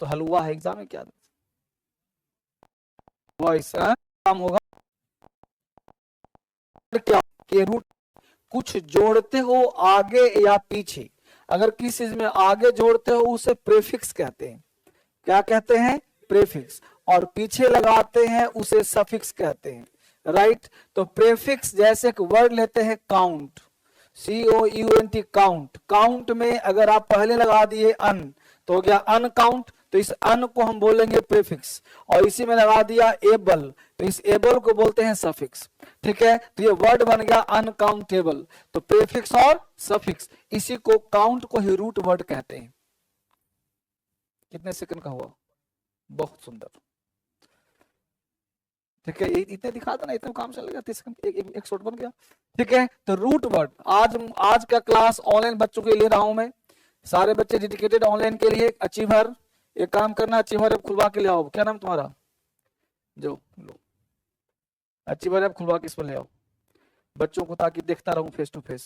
तो हलवा है एग्जाम में क्या वॉइस काम होगा क्या के रूट कुछ जोड़ते हो आगे या पीछे, अगर किसी चीज में आगे जोड़ते हो उसे प्रीफिक्स कहते हैं। क्या कहते हैं? प्रीफिक्स। और पीछे लगाते हैं उसे सफिक्स कहते हैं। राइट। तो प्रीफिक्स जैसे एक वर्ड लेते हैं काउंट, COUNT काउंट। काउंट में अगर आप पहले लगा दिए अन तो हो गया अनकाउंट, तो इस अन को हम बोलेंगे प्रीफिक्स। और इसी में लगा दिया एबल तो इस एबल को बोलते हैं सफिक्स। ठीक है, तो ये वर्ड बन गया अनकाउंटेबल। तो प्रीफिक्स और सफिक्स इसी को काउंट को ही रूट वर्ड कहते हैं। कितने सेकंड का हुआ? बहुत सुंदर। ठीक है, इतने दिखा था ना, इतना काम चलेगा 30 सेकंड एक शॉट बन गया। ठीक है, तो रूट वर्ड आज का क्लास ऑनलाइन बच्चों के लिए ले रहा हूं मैं। सारे बच्चे डेडिकेटेड ऑनलाइन के लिए। अचीवर एक काम करना, अचीवर ऐप खुलवा के ले आओ। क्या नाम तुम्हारा? जो लो अचीवर ऐप खुलवा के इस पर ले आओ बच्चों को, ताकि देखता रहूं फेस टू फेस।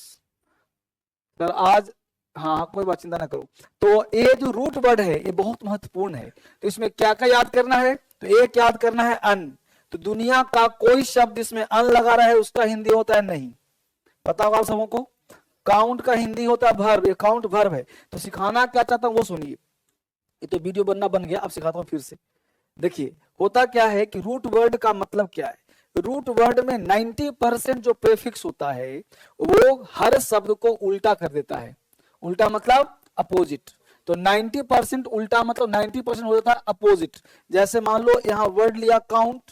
सर आज हाँ कोई बात चिंता ना करो। तो ये जो रूट वर्ड है ये बहुत महत्वपूर्ण है। तो इसमें क्या क्या याद करना है? तो एक याद करना है अन। तो दुनिया का कोई शब्द इसमें अन लगा रहा है उसका हिंदी होता है नहीं। पता होगा आप सबों को। काउंट का हिंदी होता है वर्ब, ये काउंट वर्ब है। तो सिखाना क्या चाहता हूं वो सुनिए। ये तो वीडियो बनना बन गया, अब सिखाता हूं फिर से। देखिए होता क्या है कि रूट वर्ड का मतलब क्या है। रूट वर्ड में 90% जो प्रीफिक्स होता है वो हर शब्द को उल्टा कर देता है। उल्टा मतलब अपोजिट। तो 90% उल्टा मतलब 90% हो जाता है अपोजिट। जैसे मान लो यहाँ वर्ड लिया काउंट,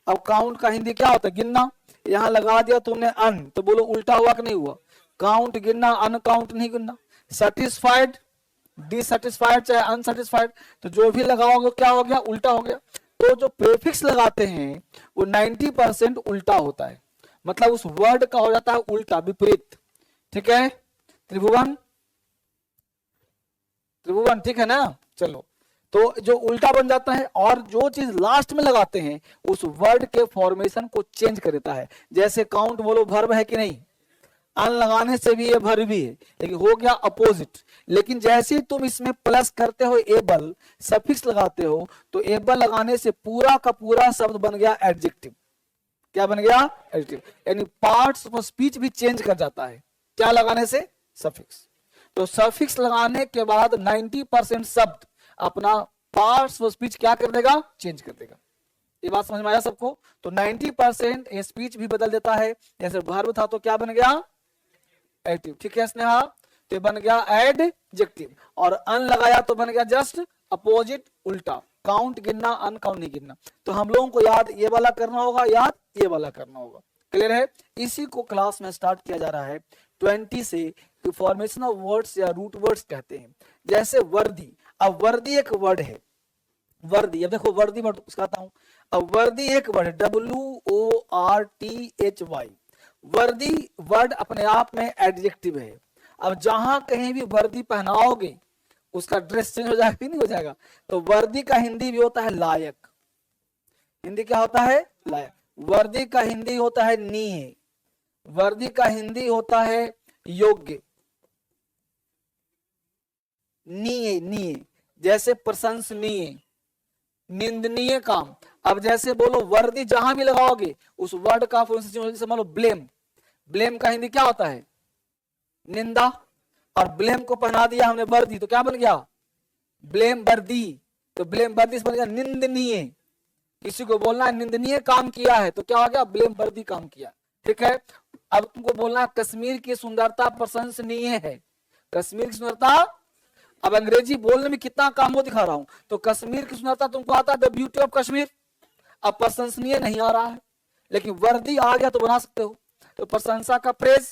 अब काउंट का हिंदी क्या होता है? गिनना। यहाँ लगा दिया तुमने अन, तो बोलो उल्टा हुआ कि नहीं हुआ? काउंट गिनना, अनकाउंट नहीं गिनना। सेटिस्फाइड, डिससेटिस्फाइड चाहे अनसेटिस्फाइड, तो जो भी लगाओगे क्या हो गया? उल्टा हो गया। तो जो प्रीफिक्स लगाते हैं वो 90% उल्टा होता है, मतलब उस वर्ड का हो जाता है उल्टा, विपरीत। ठीक है त्रिभुवन, त्रिभुवन ठीक है ना? चलो, तो जो उल्टा बन जाता है और जो चीज लास्ट में लगाते हैं उस वर्ड के फॉर्मेशन को चेंज कर देता है। जैसे काउंट बोलो वर्ब है कि नहीं? अन लगाने से भी ये वर्ब भी है, लेकिन हो गया अपोजिट। लेकिन जैसे ही तुम इसमें प्लस करते हो एबल, सफिक्स लगाते हो, तो एबल लगाने से पूरा का पूरा शब्द बन गया एडजेक्टिव। क्या बन गया? एडजेक्टिव। यानी पार्ट्स ऑफ स्पीच भी चेंज कर जाता है क्या लगाने से? सफिक्स। तो सफिक्स लगाने के बाद 90% शब्द अपना पार्ट्स ऑफ स्पीच क्या कर देगा? चेंज कर देगा। ये बात समझ में आया सबको? तो 90% स्पीच भी बदल देता है। जैसे वर्ब था तो क्या बन गया? एडजेक्टिव। ठीक है स्नेहा, तो बन गया एडजेक्टिव। और अन लगाया तो बन गया जस्ट अपोजिट, उल्टा। काउंट गिनना, अनकाउंट नहीं गिनना। तो हम लोगों को याद ये वाला करना होगा, याद ये वाला करना होगा। क्लियर है? इसी को क्लास में स्टार्ट किया जा रहा है 20 से। फॉर्मेशन ऑफ वर्ड्स या रूट वर्ड्स कहते हैं। जैसे वर्दी, अब वर्दी एक वर्ड है। वर्दी, अब देखो वर्दी वर्ड सिखाता हूं। अब वर्दी एक वर्ड है, WORTHY। वर्दी वर्ड अपने आप में एडजेक्टिव है। अब जहां कहीं भी वर्दी पहनाओगे उसका ड्रेस चेंज हो जाएगा कि नहीं हो जाएगा? तो वर्दी का हिंदी भी होता है लायक। हिंदी क्या होता है? लायक। वर्दी का हिंदी होता है नीय। वर्दी का हिंदी होता है योग्य। नीय, नीय जैसे प्रशंसनीय, निंदनीय काम। अब जैसे बोलो वर्दी जहां भी लगाओगे उस वर्ड का जैसे मान लो ब्लेम। ब्लेम का हिंदी क्या होता है? निंदा। और ब्लेम को पहना दिया हमने वर्दी तो क्या बन गया? ब्लेम वर्दी। तो ब्लेम वर्दी से बन गया निंदनीय। किसी को बोलना है निंदनीय काम किया है तो क्या हो गया? ब्लेम वर्दी काम किया। ठीक है, अब तुमको बोलना है कश्मीर की सुंदरता प्रशंसनीय है। कश्मीर की सुंदरता, अब अंग्रेजी बोलने में कितना काम हो दिखा रहा हूं। तो कश्मीर की सुंदरता तुमको आता है द ब्यूटी ऑफ कश्मीर। अब प्रशंसनीय नहीं आ रहा है, लेकिन वर्दी आ गया तो बना सकते हो। तो प्रशंसा का प्रेज,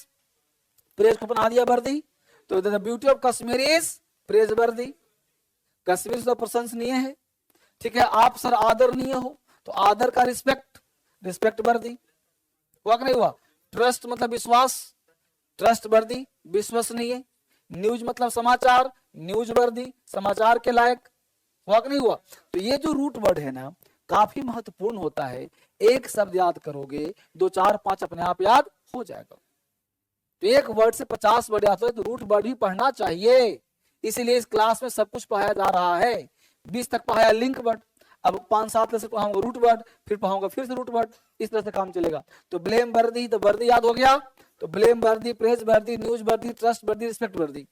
प्रेज को बना दिया वर्दी। तो the beauty of Kashmir is praise वर्दी। कश्मीर तो प्रशंसनीय है। ठीक है, आप सर आदरणीय हो तो आदर का रिस्पेक्ट, रिस्पेक्ट वर्दी। हुआ कि नहीं हुआ? ट्रस्ट मतलब विश्वास, ट्रस्ट वर्दी, विश्वसनीय। न्यूज मतलब समाचार, न्यूज वर्दी, समाचार के लायक। हुआ कि नहीं हुआ? तो ये जो रूट वर्ड है ना काफी महत्वपूर्ण होता है। एक शब्द याद करोगे 2 4 5 अपने आप याद हो जाएगा। तो एक वर्ड से 50 वर्ड याद हो तो रूट वर्ड भी पढ़ना चाहिए। इसीलिए इस क्लास में सब कुछ पढ़ाया जा रहा है। 20 तक पढ़ाया लिंक वर्ड, अब 5-7 से पढ़ाऊंगा रूट वर्ड, फिर पढ़ाऊंगा फिर से रूट वर्ड, इस तरह से काम चलेगा। तो ब्लेम वर्दी, तो वर्दी याद हो गया, तो ब्लेम वर्दी, प्रेज वर्दी, न्यूज वर्दी, ट्रस्ट वर्दी, रिस्पेक्ट वर्दी।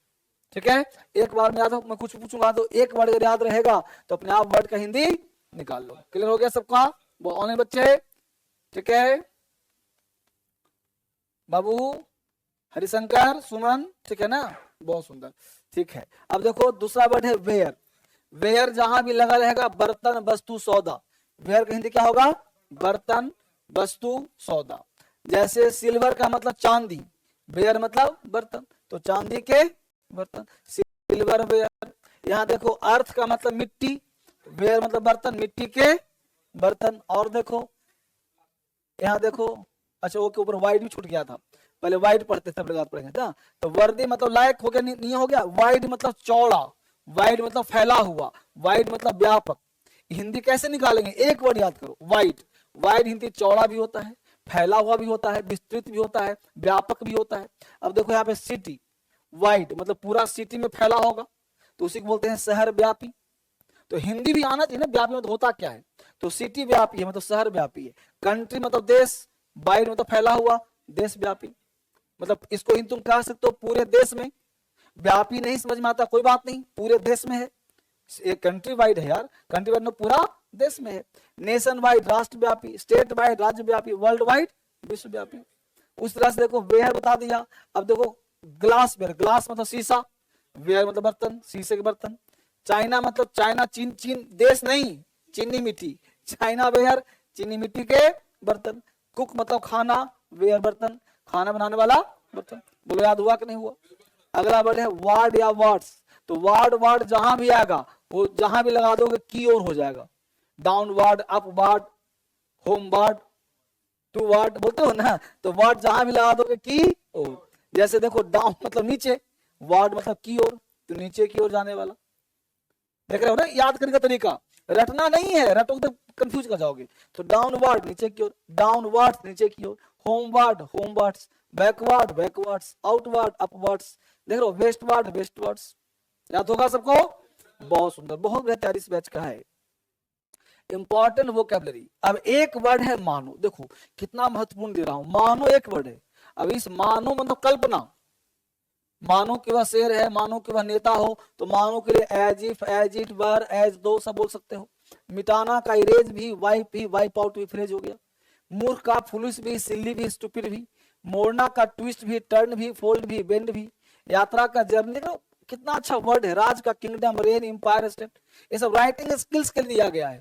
ठीक है, एक बार में याद हो, मैं कुछ पूछूंगा तो एक वर्ड अगर याद रहेगा तो अपने आप वर्ड का हिंदी निकाल लो। क्लियर हो गया सबका? वो ऑनलाइन बच्चे, ठीक है बाबू, हरिशंकर, सुमन, ठीक है ना, बहुत सुंदर। ठीक है, अब देखो दूसरा वर्ड है वेयर। वेयर जहां भी लगा रहेगा बर्तन, वस्तु, सौदा, वेयर का हिंदी क्या होगा? बर्तन, वस्तु, सौदा। जैसे सिल्वर का मतलब चांदी, वेयर मतलब बर्तन, तो चांदी के बर्तन, सिल्वर वेयर। यहाँ देखो अर्थ का मतलब मिट्टी, वेयर मतलब बर्तन, मिट्टी के बर्तन। और देखो यहाँ देखो, अच्छा वो के ऊपर वाइड भी छूट गया था, पहले वाइड पढ़ते थे, पढ़ेंगे ना। तो वर्दी मतलब लायक हो गया, नहीं हो गया। वाइड मतलब चौड़ा, वाइड मतलब फैला हुआ, वाइड मतलब व्यापक। हिंदी कैसे निकालेंगे? एक वर्ड याद करो, वाइड। वाइड हिंदी चौड़ा भी होता है, फैला हुआ भी होता है, विस्तृत भी होता है, व्यापक भी होता है। अब देखो यहाँ पे सिटी, वाइड मतलब पूरा सिटी में फैला होगा, तो उसी को बोलते हैं शहर व्यापी। तो हिंदी भी आना चाहिए ना, व्यापी मतलब होता क्या है, तो सिटी व्यापी है मतलब शहर व्यापी है। कंट्री मतलब देश, वाइड मतलब फैला हुआ, देश व्यापी, मतलब इसको तुम कह सकते हो पूरे देश में। व्यापी नहीं समझ में आता कोई बात नहीं, पूरे देश में है, एक कंट्री वाइड है यार, कंट्री वाइड में पूरा देश में है। नेशन वाइड राष्ट्र व्यापी, स्टेट वाइड राज्य व्यापी, वर्ल्ड वाइड विश्व व्यापी। उस तरह से देखो वेयर बता दिया। अब देखो ग्लास वेयर, ग्लास मतलब शीशा, वेयर मतलब बर्तन, शीशे के बर्तन। चाइना मतलब चाइना, चीन, चीन देश नहीं, चीनी मिट्टी, चाइना वेयर, चीनी मिट्टी के बर्तन। कुक मतलब खाना, वेयर बर्तन, खाना बनाने वाला बर्तन। बोलो याद हुआ कि नहीं हुआ? अगला वर्ड है वार्ड या वार्ड्स। तो वार्ड, वार्ड जहां भी आएगा वो जहां भी लगा दोगे की ओर हो जाएगा, downward, upward, homeward, toward बोलते हो ना, तो वार्ड जहां भी लगा दोगे की ओर। जैसे देखो डाउन मतलब नीचे, वार्ड मतलब की ओर, तो नीचे की ओर जाने वाला। देख रहे हो ना, याद करने का तरीका, रटना नहीं है, रटोगे तो कंफ्यूज कर जाओगे। तो डाउनवर्ड नीचे की ओर, डाउनवर्ड नीचे की ओर, homeward homewards, backward backwards, outward upwards. देख रहे हो, वेस्टवर्ड वेस्टवर्ड्स। याद होगा सबको? बहुत सुंदर, बहुत बेहतर इस बैच का है। Important vocabulary. अब एक वर्ड है मानो, देखो कितना महत्वपूर्ण दे रहा हूं, मानो एक वर्ड है। अब इस मानो मतलब कल्पना, मानो कि वह शेर है, मानो कि वह नेता हो, तो मानो के लिए as if, as it, were, as though सब बोल सकते हो। मिटाना का इरेज भी, वाइप आउट भी फ्रेज हो गया। मूर्ख का फुलिश भी, सिल्ली भी, स्टूपिड भी। मोड़ना का ट्विस्ट भी, टर्न भी, फोल्ड भी, बेंड भी। यात्रा का जर्नी, कितना अच्छा वर्ड है। राज का किंगडम, रेन, एम्पायर, स्टेट। ये सब राइटिंग स्किल्स के लिए दिया गया है,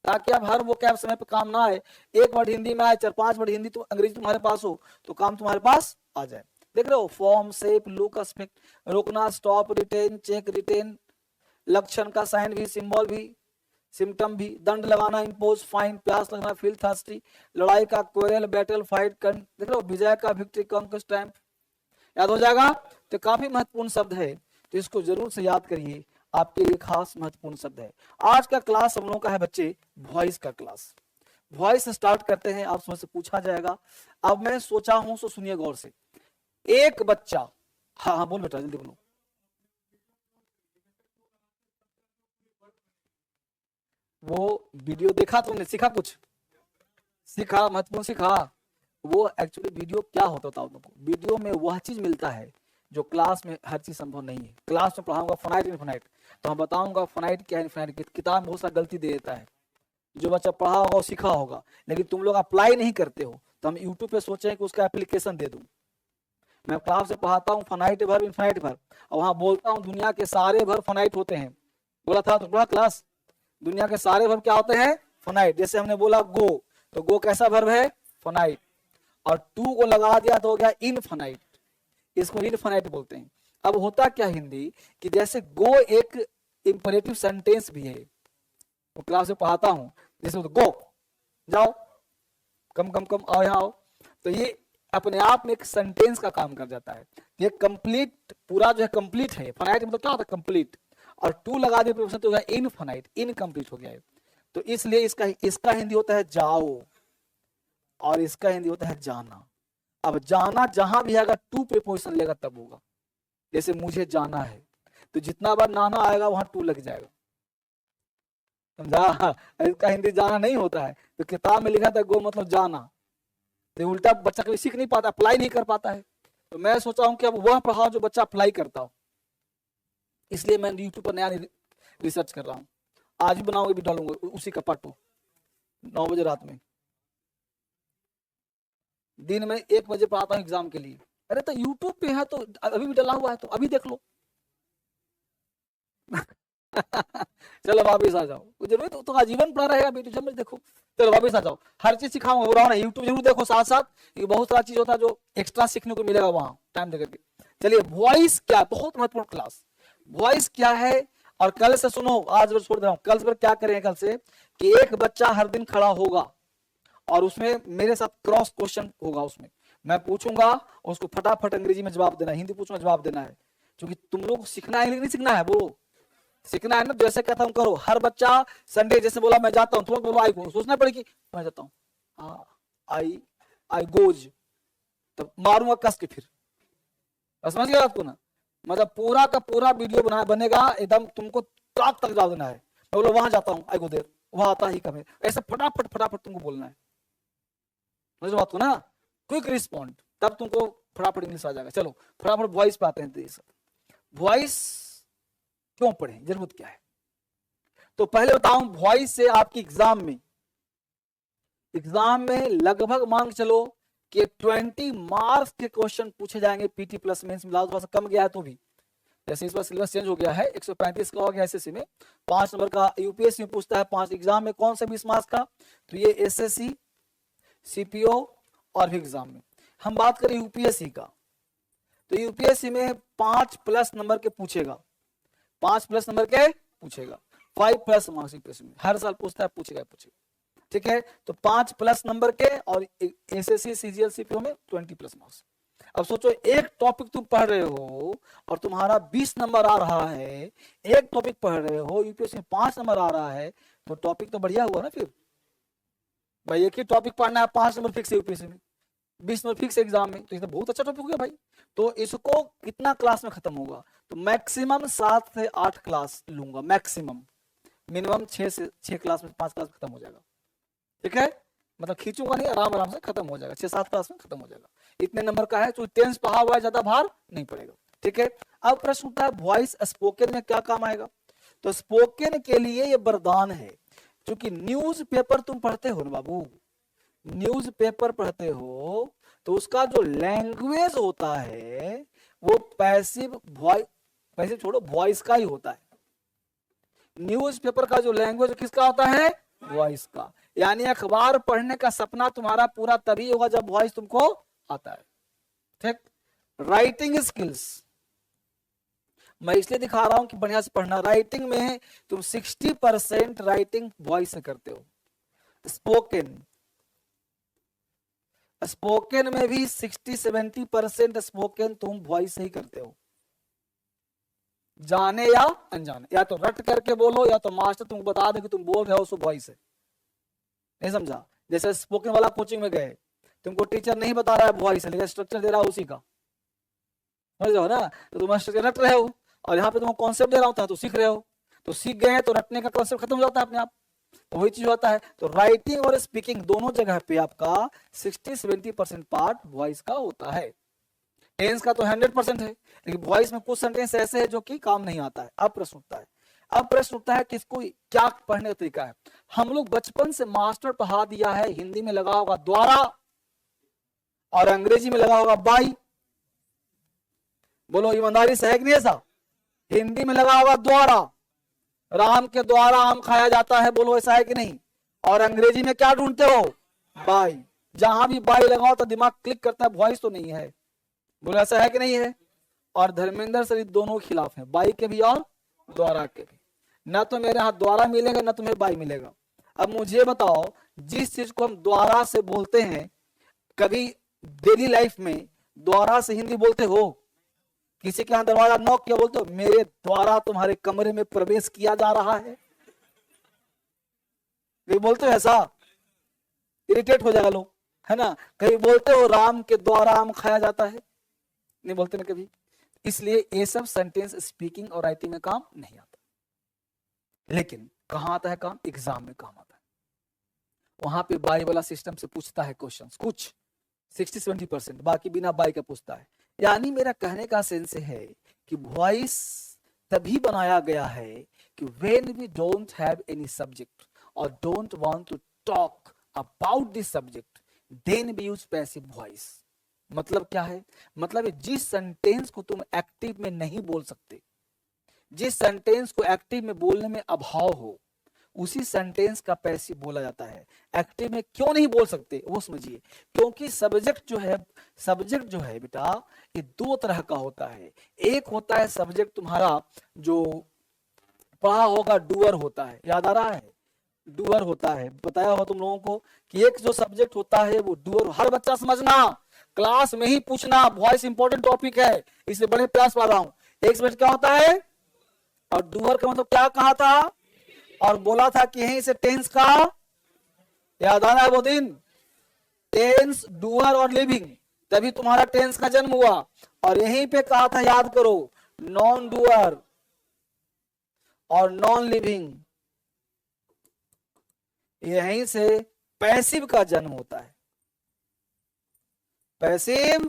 ताकि अब हर वो कैब समय पे काम ना आए। एक वर्ड हिंदी में आए, 4-5 वर्ड हिंदी तो अंग्रेजी तुम्हारे पास हो, तो काम तुम्हारे पास आ जाए। देख रहे हो, फॉर्म, शेप, लुक, एस्पेक्ट, रोकना, स्टॉप, रिटेन, चेक, रिटेन, लक्षण का साइन भी, सिंबल भी, सिम्टम भी, दंड लगाना, इंपोज, फाइन, प्यास लगना, फील थर्स्टी, लड़ाई का क्वेरल, बैटल, फाइट, देख रहे हो, विजय का विक्ट्री, कॉन्क्वेस्ट, टाइम। याद हो जाएगा? तो काफी महत्वपूर्ण शब्द है, तो इसको जरूर से याद करिए, आपके लिए खास महत्वपूर्ण शब्द है। आज का क्लास हम लोगों का है बच्चे वॉइस का क्लास। वॉइस स्टार्ट करते हैं, आप समझ से पूछा जाएगा। अब मैं सोचा हूं, सो सुनिए गौर से। एक बच्चा, हाँ हाँ बोल बेटा जल्दी बोलो। वो वीडियो देखा तुमने, सीखा कुछ? सीखा, महत्वपूर्ण सीखा। वो एक्चुअली वीडियो क्या होता था तुमको, वीडियो में वह चीज मिलता है जो क्लास में हर चीज संभव नहीं है। क्लास में पढ़ाऊंगा फाइनाइट इनफाइनाइट, तो हम बताऊंगा फाइनाइट क्या है इनफाइनाइट। किताब में बहुत सारा गलती दे देता है, जो बच्चा पढ़ा होगा वो सीखा होगा, लेकिन तुम लोग अप्लाई नहीं करते हो, तो हम यूट्यूब पे सोचे कि उसका एप्लीकेशन दे दूं। मैं क्लास से पढ़ाता हूँ फाइनाइट भर इनफाइनाइट भर, और वहां बोलता हूँ दुनिया के सारे भर फाइनाइट होते हैं। बोला था तो पूरा क्लास, दुनिया के सारे वर्ब क्या होते हैं? फाइनाइट। जैसे हमने बोला गो, तो गो कैसा वर्ब है? फाइनाइट। और टू को लगा दिया तो हो गया इनफाइनाइट, इसको इनफाइनाइट बोलते हैं। अब होता क्या हिंदी कि जैसे गो एक इंपरेटिव सेंटेंस भी है, वो क्लास में पढ़ाता हूं, जैसे तो गो, जाओ, कम कम कम, आओ यहाँ आओ, तो ये अपने आप में एक सेंटेंस का काम कर जाता है। ये कंप्लीट, पूरा जो है कंप्लीट है। फाइनाइट मतलब क्या होता है? कंप्लीट। और टू लगा दिए तो हो गया इनफाइनाइट, इनकम्प्लीट हो गया है। तो इसलिए इसका हिंदी होता है जाओ, और इसका हिंदी होता है जाना। अब जाना जहां भी आएगा टू प्रीपोजिशन लेगा तब होगा। जैसे मुझे जाना है, तो जितना बार नाना आएगा वहां टू लग जाएगा। समझा? इसका हिंदी जाना नहीं होता है, तो किताब में लिखा था गो मतलब जाना, तो उल्टा बच्चा कभी सीख नहीं पाता, अप्लाई नहीं कर पाता है। तो मैं सोचा हूँ कि अब वह पढ़ाओ जो बच्चा अप्लाई करता हो, इसलिए मैं यूट्यूब पर नया रिसर्च कर रहा हूँ। आज भी बनाऊंगा, भी डालूंगा उसी का पार्ट 2 9 बजे रात में। दिन में 1 बजे पढ़ाता हूँ एग्जाम के लिए। अरे तो यूट्यूब पे है, तो अभी भी डला हुआ है, तो अभी देख लो। चलो वापिस आ जाओ, जरूरत तो आजीवन पढ़ा रहेगा बेटी, जब देखो। चलो वापिस आ जाओ, हर चीज सिखाऊंगा, हो रहा है यूट्यूब जरूर देखो साथ साथ, ये बहुत सारा चीज होता है जो एक्स्ट्रा सीखने को मिलेगा वहां टाइम देकर के। चलिए वॉइस क्या, बहुत महत्वपूर्ण क्लास, वॉइस क्या है। और कल से सुनो, आज छोड़ दे रहा हूँ, कल से क्या करेंगे, कल से कि एक बच्चा हर दिन खड़ा होगा और उसमें मेरे साथ क्रॉस क्वेश्चन होगा, उसमें मैं पूछूंगा उसको फटाफट अंग्रेजी में जवाब देना है, हिंदी पूछूंगा जवाब देना है, क्योंकि तुम लोग को सीखना है, नहीं सीखना है, बोलो सीखना है ना। जैसे कहता हूँ करो, हर बच्चा संडे जैसे बोला मैं जाता हूँ, तुम लोग बोलो आई गो, सोचना पड़ेगी मैं जाता हूँ, आई गोज, तो मारूंगा कस के फिर, समझ गया आपको ना। मतलब पूरा का पूरा वीडियो बनेगा एकदम, तुमको तक जवाब देना है। मैं बोलो वहां जाता हूँ, आई गो देर, वहां आता ही कम है, ऐसा फटाफट फटाफट तुमको बोलना है, समझ बात को ना, क्विक रिस्पॉन्ड, तब तुमको फटाफट इंग्लिश आ जाएगा। चलो फटाफट वॉइस पे आते हैं। वॉइस क्यों पढ़े, जरूरत क्या है, तो पहले बताऊं, वॉइस से आपकी एग्जाम में लगभग मान के चलो कि 20 मार्क्स के क्वेश्चन पूछे जाएंगे, पीटी प्लस मेंस मिला थोड़ा सा कम गया है तो भी, जैसे इस बार सिलेबस चेंज हो गया है, 135 का हो गया एसएससी में, 5 नंबर का यूपीएससी में पूछता है, 5 एग्जाम में कौन सा 20 मार्क्स का, तो ये एसएससी, सीपीओ और भी एग्जाम में। हम बात करें यूपीएससी का, तो यूपीएससी में 5 प्लस नंबर के पूछेगा, 5 प्लस नंबर के पूछेगा, 5 प्लस मार्क्स यूपीएससी में हर साल पूछता है, पूछेगा, ठीक है। तो 5 प्लस नंबर के, और एसएससी सीजीएल सीपीओ में 20 प्लस मार्क्स। अब सोचो एक टॉपिक तुम पढ़ रहे हो और तुम्हारा 20 नंबर आ रहा है, एक टॉपिक पढ़ रहे हो यूपीएससी में 5 नंबर आ रहा है, तो टॉपिक तो बढ़िया हुआ ना फिर भाई, एक ही टॉपिक पढ़ना है, 5 नंबर फिक्स है यूपीएससी में, 20 नंबर फिक्स एग्जाम में, तो ये तो बहुत अच्छा टॉपिक हो गया भाई। तो इसको कितना क्लास में खत्म होगा, तो मैक्सिमम 7 से 8 क्लास लूंगा, मैक्सिमम, मिनिमम 6 क्लास में, 5 क्लास खत्म हो जाएगा, ठीक है। मतलब खींचूंगा नहीं, आराम आराम से खत्म हो जाएगा, 6-7 क्लास में खत्म हो जाएगा, इतने नंबर का है, तो टेंस पढ़ा हुआ है, ज्यादा भार नहीं पड़ेगा, ठीक है। अब प्रश्न उठता है वॉइस स्पोकन में क्या काम आएगा, तो स्पोकन के लिए ये वरदान है, क्योंकि न्यूज पेपर तुम पढ़ते हो ना बाबू, न्यूज पेपर पढ़ते हो, तो उसका जो लैंग्वेज होता है वो पैसिव वॉइस, पैसिव छोड़ो, वॉइस का ही होता है। न्यूज पेपर का जो लैंग्वेज किसका होता है, वॉइस का। यानी अखबार पढ़ने का सपना तुम्हारा पूरा तभी होगा जब वॉइस तुमको आता है, ठीक। राइटिंग स्किल्स मैं इसलिए दिखा रहा हूं कि बढ़िया से पढ़ना, राइटिंग में तुम 60% राइटिंग वॉइस से करते हो, स्पोकन में भी 60-70% स्पोकन तुम वॉइस से ही करते हो, जाने या अनजाने, या तो रट करके बोलो, या तो मास्टर तुमको बता दे कि तुम बोल रहे हो सो वॉइस है, नहीं समझा। जैसे स्पोकन वाला कोचिंग में गए, तुमको टीचर नहीं बता रहा है वॉइस है, लेकिन स्ट्रक्चर दे रहा है उसी का, समझ रहे हो ना, तो तुम स्ट्रक्चर रट रहे हो, और यहाँ पे तुमको कॉन्सेप्ट दे रहा होता है तो सीख रहे हो, तो सीख गए तो रटने का कॉन्सेप्ट खत्म हो जाता है अपने आप, तो वही चीज होता है। तो राइटिंग और स्पीकिंग दोनों जगह पे आपका 60-70% पार्ट वॉइस का होता है। टेंस का तो 100% है, लेकिन वॉइस में कुछ सेंटेंस ऐसे है जो कि काम नहीं आता है। अब प्रश्न उठता है कि इसको क्या पढ़ने का तरीका है। हम लोग बचपन से मास्टर पढ़ा दिया है, हिंदी में लगा होगा द्वारा और अंग्रेजी में लगा होगा बाई, बोलो ईमानदारी से है कि नहीं ऐसा, हिंदी में लगा होगा द्वारा, राम के द्वारा आम खाया जाता है, बोलो ऐसा है कि नहीं, और अंग्रेजी में क्या ढूंढते हो, बाई, जहां भी बाई लगाओ तो दिमाग क्लिक करता है, वॉइस तो नहीं है, बोलो ऐसा है कि नहीं है। और धर्मेंद्र सर दोनों के खिलाफ है, बाई के भी और द्वारा के भी, ना तो मेरे हाथ द्वारा मिलेगा ना तुम्हें बाई मिलेगा। अब मुझे बताओ, जिस चीज को हम द्वारा से बोलते हैं, कभी डेली लाइफ में द्वारा से हिंदी बोलते हो, किसी के यहां दरवाजा नॉक किया, बोलते हो मेरे द्वारा तुम्हारे कमरे में प्रवेश किया जा रहा है, कहीं बोलते हो ऐसा, इरिटेट हो जाएगा लोग, है ना। कहीं बोलते हो राम के द्वारा आम खाया जाता है, नहीं बोलते ना कभी। इसलिए ये सब सेंटेंस स्पीकिंग और राइटिंग में काम नहीं आता, लेकिन कहाँ आता है काम? एग्जाम में काम आता है। वहां पे बाई वाला सिस्टम से पूछता है क्वेश्चन, कुछ 60-70%, बाकी बिना बाई का पूछता है। यानी मेरा कहने का सेंस है कि वॉइस तभी बनाया गया है कि when we don't have any subject और don't want to talk about this subject, then we use passive voice. मतलब क्या है? मतलब जिस सेंटेंस को तुम एक्टिव में नहीं बोल सकते, जिस सेंटेंस को एक्टिव में बोलने में अभाव हो, उसी सेंटेंस का पैसिव बोला जाता है। एक्टिव में क्यों नहीं बोल सकते वो समझिए। क्योंकि सब्जेक्ट जो है बेटा, ये दो तरह का होता है। एक होता है सब्जेक्ट तुम्हारा जो पढ़ा होगा, डूअर होता है, याद आ रहा है? डूअर होता है, बताया हो तुम लोगों को कि एक जो सब्जेक्ट होता है वो डूअर। हर बच्चा समझना, क्लास में ही पूछना, वॉइस इंपॉर्टेंट टॉपिक है, इसलिए बड़े प्रयास पा रहा हूं। एक सब्जेक्ट क्या होता है और डूअर का मतलब क्या कहा था और बोला था कि यहीं से टेंस का याद आ रहा है वो दिन? टेंस, डूअर और लिविंग, तभी तुम्हारा टेंस का जन्म हुआ। और यहीं पे कहा था, याद करो, नॉन डूअर और नॉन लिविंग, यहीं से पैसिव का जन्म होता है, पैसिव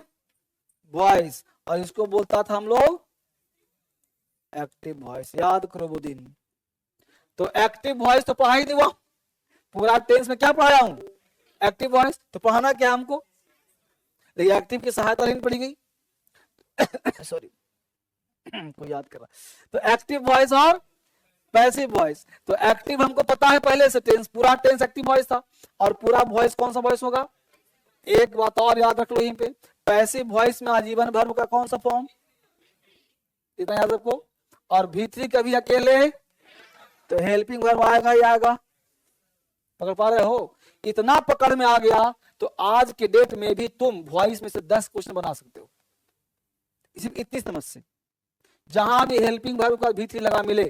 वॉइस। और इसको बोलता था हम लोग एक्टिव वॉइस, याद करो वो दिन। तो एक्टिव वॉइस तो पढ़ा ही नहीं हुआ, पूरा टेंस में क्या पढ़ाया हूं? Active voice. तो पढ़ाना क्या हमको? लेकिन एक्टिव की सहायता लेनी पड़ेगी। सॉरी कोई याद कर रहा। तो एक्टिव वॉइस और पैसिव वॉइस। तो एक्टिव हमको पता है पहले से, टेंस, पूरा टेंस एक्टिव वॉइस था। और पूरा वॉइस कौन सा वॉइस होगा? एक बात और याद रख लो यहीं पे, पैसिव वॉइस में आजीवन वर्ब का कौन सा फॉर्म? इतना याद रखो। और भीतरी कभी अकेले, तो हेल्पिंग वर्ब आएगा ही आएगा। पकड़ पा रहे हो? इतना पकड़ में आ गया तो आज के डेट में भी तुम वॉइस में से 10 क्वेश्चन बना सकते हो, सिर्फ इतनी समझ से। जहां भी हेल्पिंग वर्ब का भीतरी लगा मिले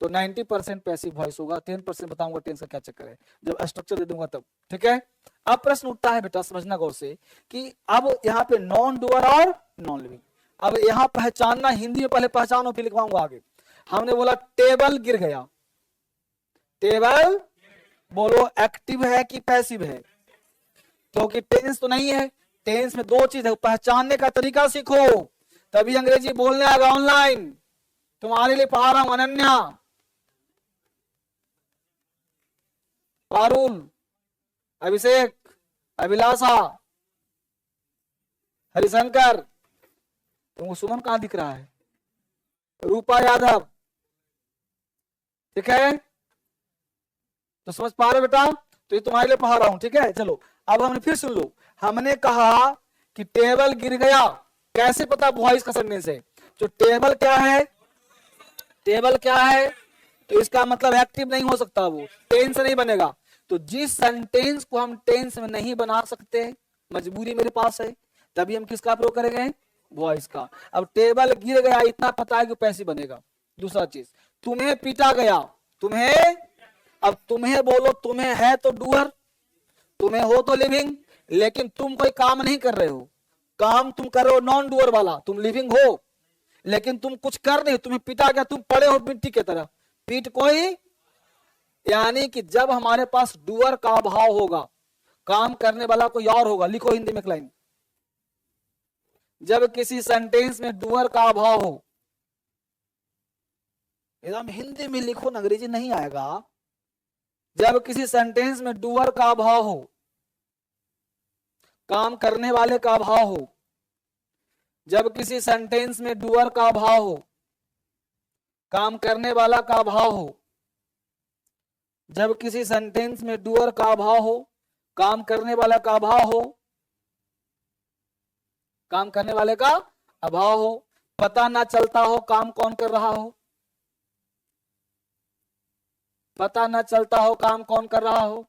तो 90% पैसिव वॉइस होगा। 10% बताऊंगा टेंस का क्या चक्कर है जब स्ट्रक्चर दे दूंगा तब, ठीक है? अब प्रश्न उठता है बेटा, समझना गौर से, कि अब यहाँ पे नॉन डूअर और नॉन लिविंग, अब यहाँ पहचानना, हिंदी में पहले पहचानो फिर लिखवाऊंगा आगे। हमने बोला टेबल गिर गया, टेबल बोलो एक्टिव है कि पैसिव है? क्योंकि टेंस तो नहीं है। टेंस में दो चीज है, पहचानने का तरीका सीखो तभी अंग्रेजी बोलने आएगा। ऑनलाइन तुम्हारे लिए पढ़ा रहा हूं, अनन्या, पारुल, अभिषेक, अभिलाषा, हरिशंकर, तुमको सुमन कहां दिख रहा है? रूपा यादव, ठीक है? तो समझ पा रहे बेटा? तो ये तुम्हारे लिए पढ़ा रहा हूं, ठीक है? चलो अब हमने फिर सुन लो। हमने कहा कि टेबल गिर गया, कैसे पता वॉइस का सेंटेंस है? जो टेबल क्या है, टेबल क्या है, तो इसका मतलब एक्टिव नहीं हो सकता, वो टेंस नहीं बनेगा। तो जिस सेंटेंस को हम टेंस में नहीं बना सकते, मजबूरी मेरे पास है, तभी हम किसका प्रयोग करेंगे? वॉइस का। अब टेबल गिर गया इतना पता है कि पैसिव बनेगा। दूसरा चीज, तुम्हें पीटा गया, तुम्हें, अब तुम्हें बोलो, तुम्हें है तो डूअर, तुम्हें हो तो लिविंग, लेकिन तुम कोई काम नहीं कर रहे हो, काम तुम कर रहे हो नॉन डूअर वाला, तुम लिविंग हो लेकिन तुम कुछ कर नहीं, तुम्हें पीटा गया, तुम पड़े हो मिट्टी की तरह, पीट कोई। यानी कि जब हमारे पास डूअर का अभाव होगा, काम करने वाला कोई और होगा, लिखो हिंदी में एक लाइन, जब किसी सेंटेंस में डूअर का अभाव हो, एकदम हिंदी में लिखो ना, अंग्रेजी नहीं आएगा। जब किसी सेंटेंस में डूअर का अभाव हो, काम करने वाले का अभाव हो, जब किसी सेंटेंस में डूअर का अभाव हो, काम करने वाला का अभाव हो, जब किसी सेंटेंस में डूअर का अभाव हो, काम करने वाला का अभाव हो, काम करने वाले का अभाव हो, पता ना चलता हो काम कौन कर रहा हो, पता ना चलता हो काम कौन कर रहा हो,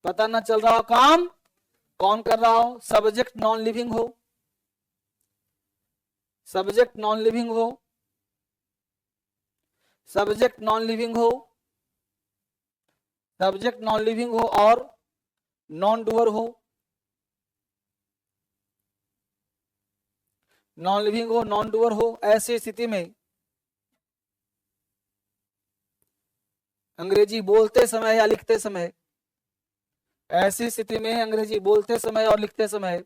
पता ना चल रहा हो काम कौन कर रहा हो, सब्जेक्ट नॉन लिविंग हो, सब्जेक्ट नॉन लिविंग हो, सब्जेक्ट नॉन लिविंग हो, सब्जेक्ट नॉन लिविंग हो और नॉन डूअर हो, नॉन लिविंग हो, नॉन डूअर हो, ऐसी स्थिति में अंग्रेजी बोलते समय या लिखते समय, ऐसी स्थिति में अंग्रेजी बोलते समय और लिखते समय,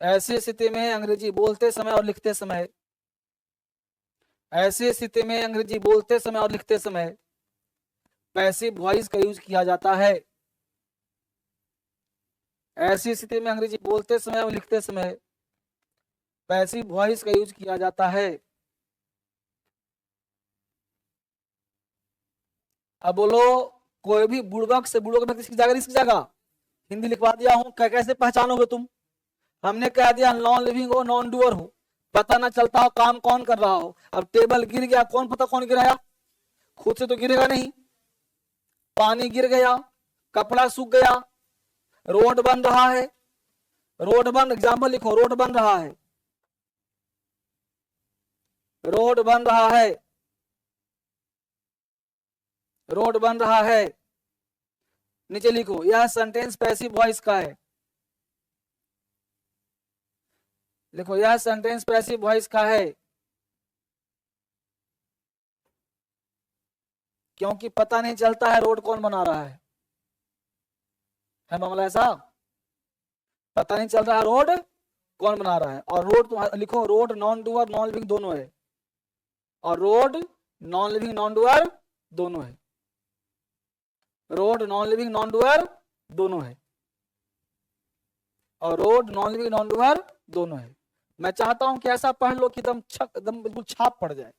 ऐसी स्थिति में अंग्रेजी बोलते समय और लिखते समय, ऐसी स्थिति में अंग्रेजी बोलते समय और लिखते समय पैसिव वॉइस का यूज किया जाता है। ऐसी स्थिति में अंग्रेजी बोलते समय और लिखते समय पैसिव वॉइस का यूज किया जाता है। अब बोलो, कोई भी बुड़बक से बुड़बक में किसकी जगह हिंदी लिखवा दिया हूं, कैसे पहचानोगे तुम? हमने कह दिया नॉन लिविंग हो, नॉन डूअर हो, पता ना चलता हो काम कौन कर रहा हो। अब टेबल गिर गया, कौन पता कौन गिराया? खुद से तो गिरेगा नहीं। पानी गिर गया, कपड़ा सूख गया, रोड बन रहा है, रोड बन, एग्जाम्पल लिखो, रोड बन रहा है, रोड बन रहा है, रोड बन रहा है। नीचे लिखो, यह सेंटेंस पैसिव वॉइस का है। लिखो, यह सेंटेंस पैसिव वॉइस का है क्योंकि पता नहीं चलता है रोड कौन बना रहा है मामला ऐसा? पता नहीं चल रहा है रोड कौन बना रहा है। और रोड लिखो, road non doer non living दोनों है, और road non living non doer दोनों है, road non living non doer दोनों है, और road non living non doer दोनों है। मैं चाहता हूं कि ऐसा पढ़ लो कि एकदम बिल्कुल छाप पड़ जाए।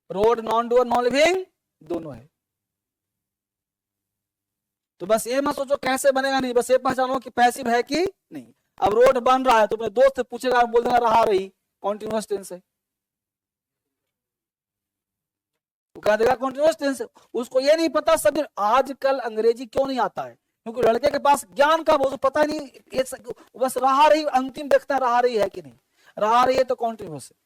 Road non doer non living दोनों है। तो बस ये मत सोचो कैसे बनेगा, नहीं, बस ये पहचानो कि पैसिव है कि नहीं। अब रोड बन रहा है तो अपने दोस्त से पूछेगा, बोल देगा रहा रही, कॉन्टिन्यूअस टेंस है, वो कह देगा कॉन्टिन्यूअस टेंस है। उसको ये नहीं पता सब आजकल अंग्रेजी क्यों नहीं आता है, क्योंकि लड़के के पास ज्ञान का वो पता नहीं, ये बस रहा रही अंतिम देखता रहा रही है कि नहीं, रहा रही है तो कॉन्टिन्यूअस है।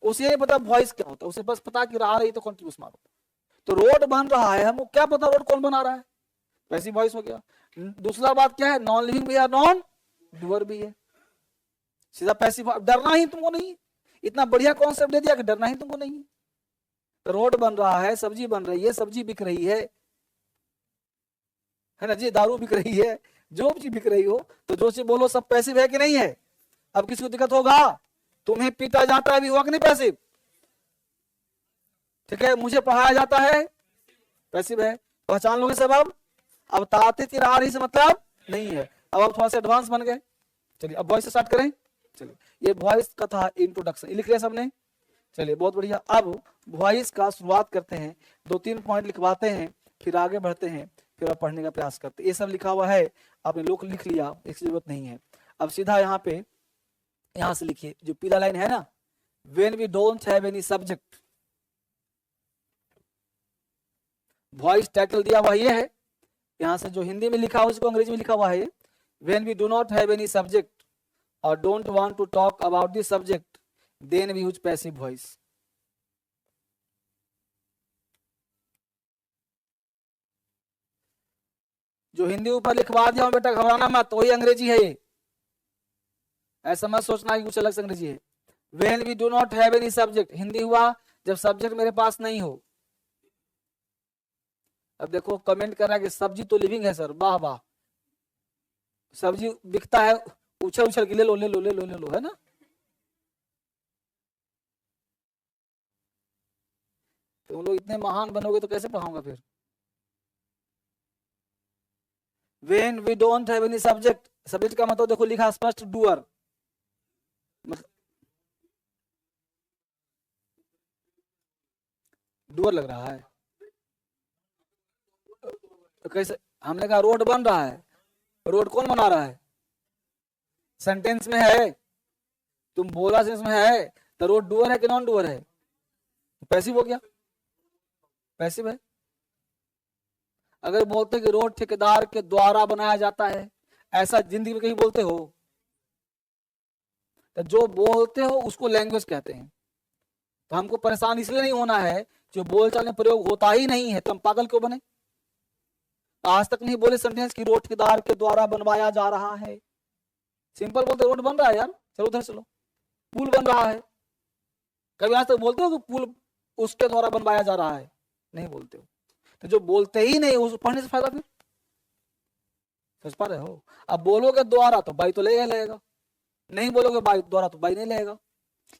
उसे नहीं पता वॉइस क्या होता है, उसे बस पता कि रहा रही तो कॉन्टिन्यूअस मारो। तो रोड बन रहा है, हमको क्या पता रोड कौन बना रहा है, पैसिव वॉइस हो गया। दूसरा बात क्या है, नॉन लिविंग भी है, नॉन डूअर भी है, सीधा पैसिव। डरना ही तुमको नहीं, इतना बढ़िया कॉन्सेप्ट दे दिया कि डरना ही तुमको नहीं। तो रोड बन रहा है, सब्जी बन रही है, सब्जी बिक रही है ना जी, दारू बिक रही है, जो चीज बिक रही हो, तो जो चीज बोलो सब पैसिव है कि नहीं है। अब किसी को दिक्कत होगा? तुम्हें पीटा जाता है भी हुआ कि नहीं पैसिव? ठीक है, मुझे पढ़ाया जाता है पैसिव है, पहचान लोगे सब। अब ताते रहा रही से मतलब नहीं है। अब आप थोड़ा सा एडवांस बन गए। चलिए अब वॉइस से स्टार्ट करें। चलिए, ये वॉइस का था इंट्रोडक्शन, लिख लिया सबने? चलिए बहुत बढ़िया। अब वॉइस का शुरुआत करते हैं, 2-3 पॉइंट लिखवाते हैं, फिर आगे बढ़ते हैं, फिर आप पढ़ने का प्रयास करते हैं। ये सब लिखा हुआ है, आपने लोग लिख लिया, इसकी जरूरत नहीं है। अब सीधा यहाँ पे, यहाँ से लिखिए, जो पीला लाइन है ना, when we don't have any subject, voice title दिया हुआ ये है, यहाँ से जो हिंदी में लिखा हुआ उसको अंग्रेजी में लिखा हुआ है, when we do not have any subject और don't want to talk about this subject, then we use passive voice. जो हिंदी ऊपर लिखवा दिया हूं बेटा, घबराना मत, वही अंग्रेजी है ये, ऐसा मत सोचना कि कुछ अलग से अंग्रेजी है। When we do not have any subject, Hindi हुआ जब सब्जेक्ट मेरे पास नहीं हो। अब देखो कमेंट कर रहा है कि सब्जी तो लिविंग है सर, वाह वाह, सब्जी बिकता है, उछल उछल के ले लो ले लो ले लो ले लो, है ना। तुम लोग इतने महान बनोगे तो कैसे पढ़ाऊंगा फिर। When we don't have any subject, subject का मतलब देखो लिखा स्पष्ट, डूअर, डूअर लग रहा है। तो कैसे, हमने कहा रोड बन रहा है, रोड कौन बना रहा है? सेंटेंस में है, तुम बोला सेंस में है, तो रोड डूअर है कि नॉन डूअर है? पैसिव हो गया, पैसिव है। अगर बोलते कि रोड ठेकेदार के द्वारा बनाया जाता है, ऐसा जिंदगी में कहीं बोलते हो? तो जो बोलते हो उसको लैंग्वेज कहते हैं। तो हमको परेशान इसलिए नहीं होना है, जो बोलचाल में प्रयोग होता ही नहीं है तो हम पागल क्यों बने? आज तक नहीं बोले सेंटेंस कि रोड ठेकेदार के द्वारा बनवाया जा रहा है, सिंपल बोलते रोड बन रहा है यार, चलो उधर चलो, पुल बन रहा है, कभी आज तक बोलते हो कि पुल उसके द्वारा बनवाया जा रहा है? नहीं बोलते हो। तो जो बोलते ही नहीं उस पढ़ने से फायदा फिर? समझ पा रहे हो? अब बोलोगे द्वारा तो बाई तो लेगा लेगा, नहीं बोलोगे बाई द्वारा तो बाई नहीं लेगा,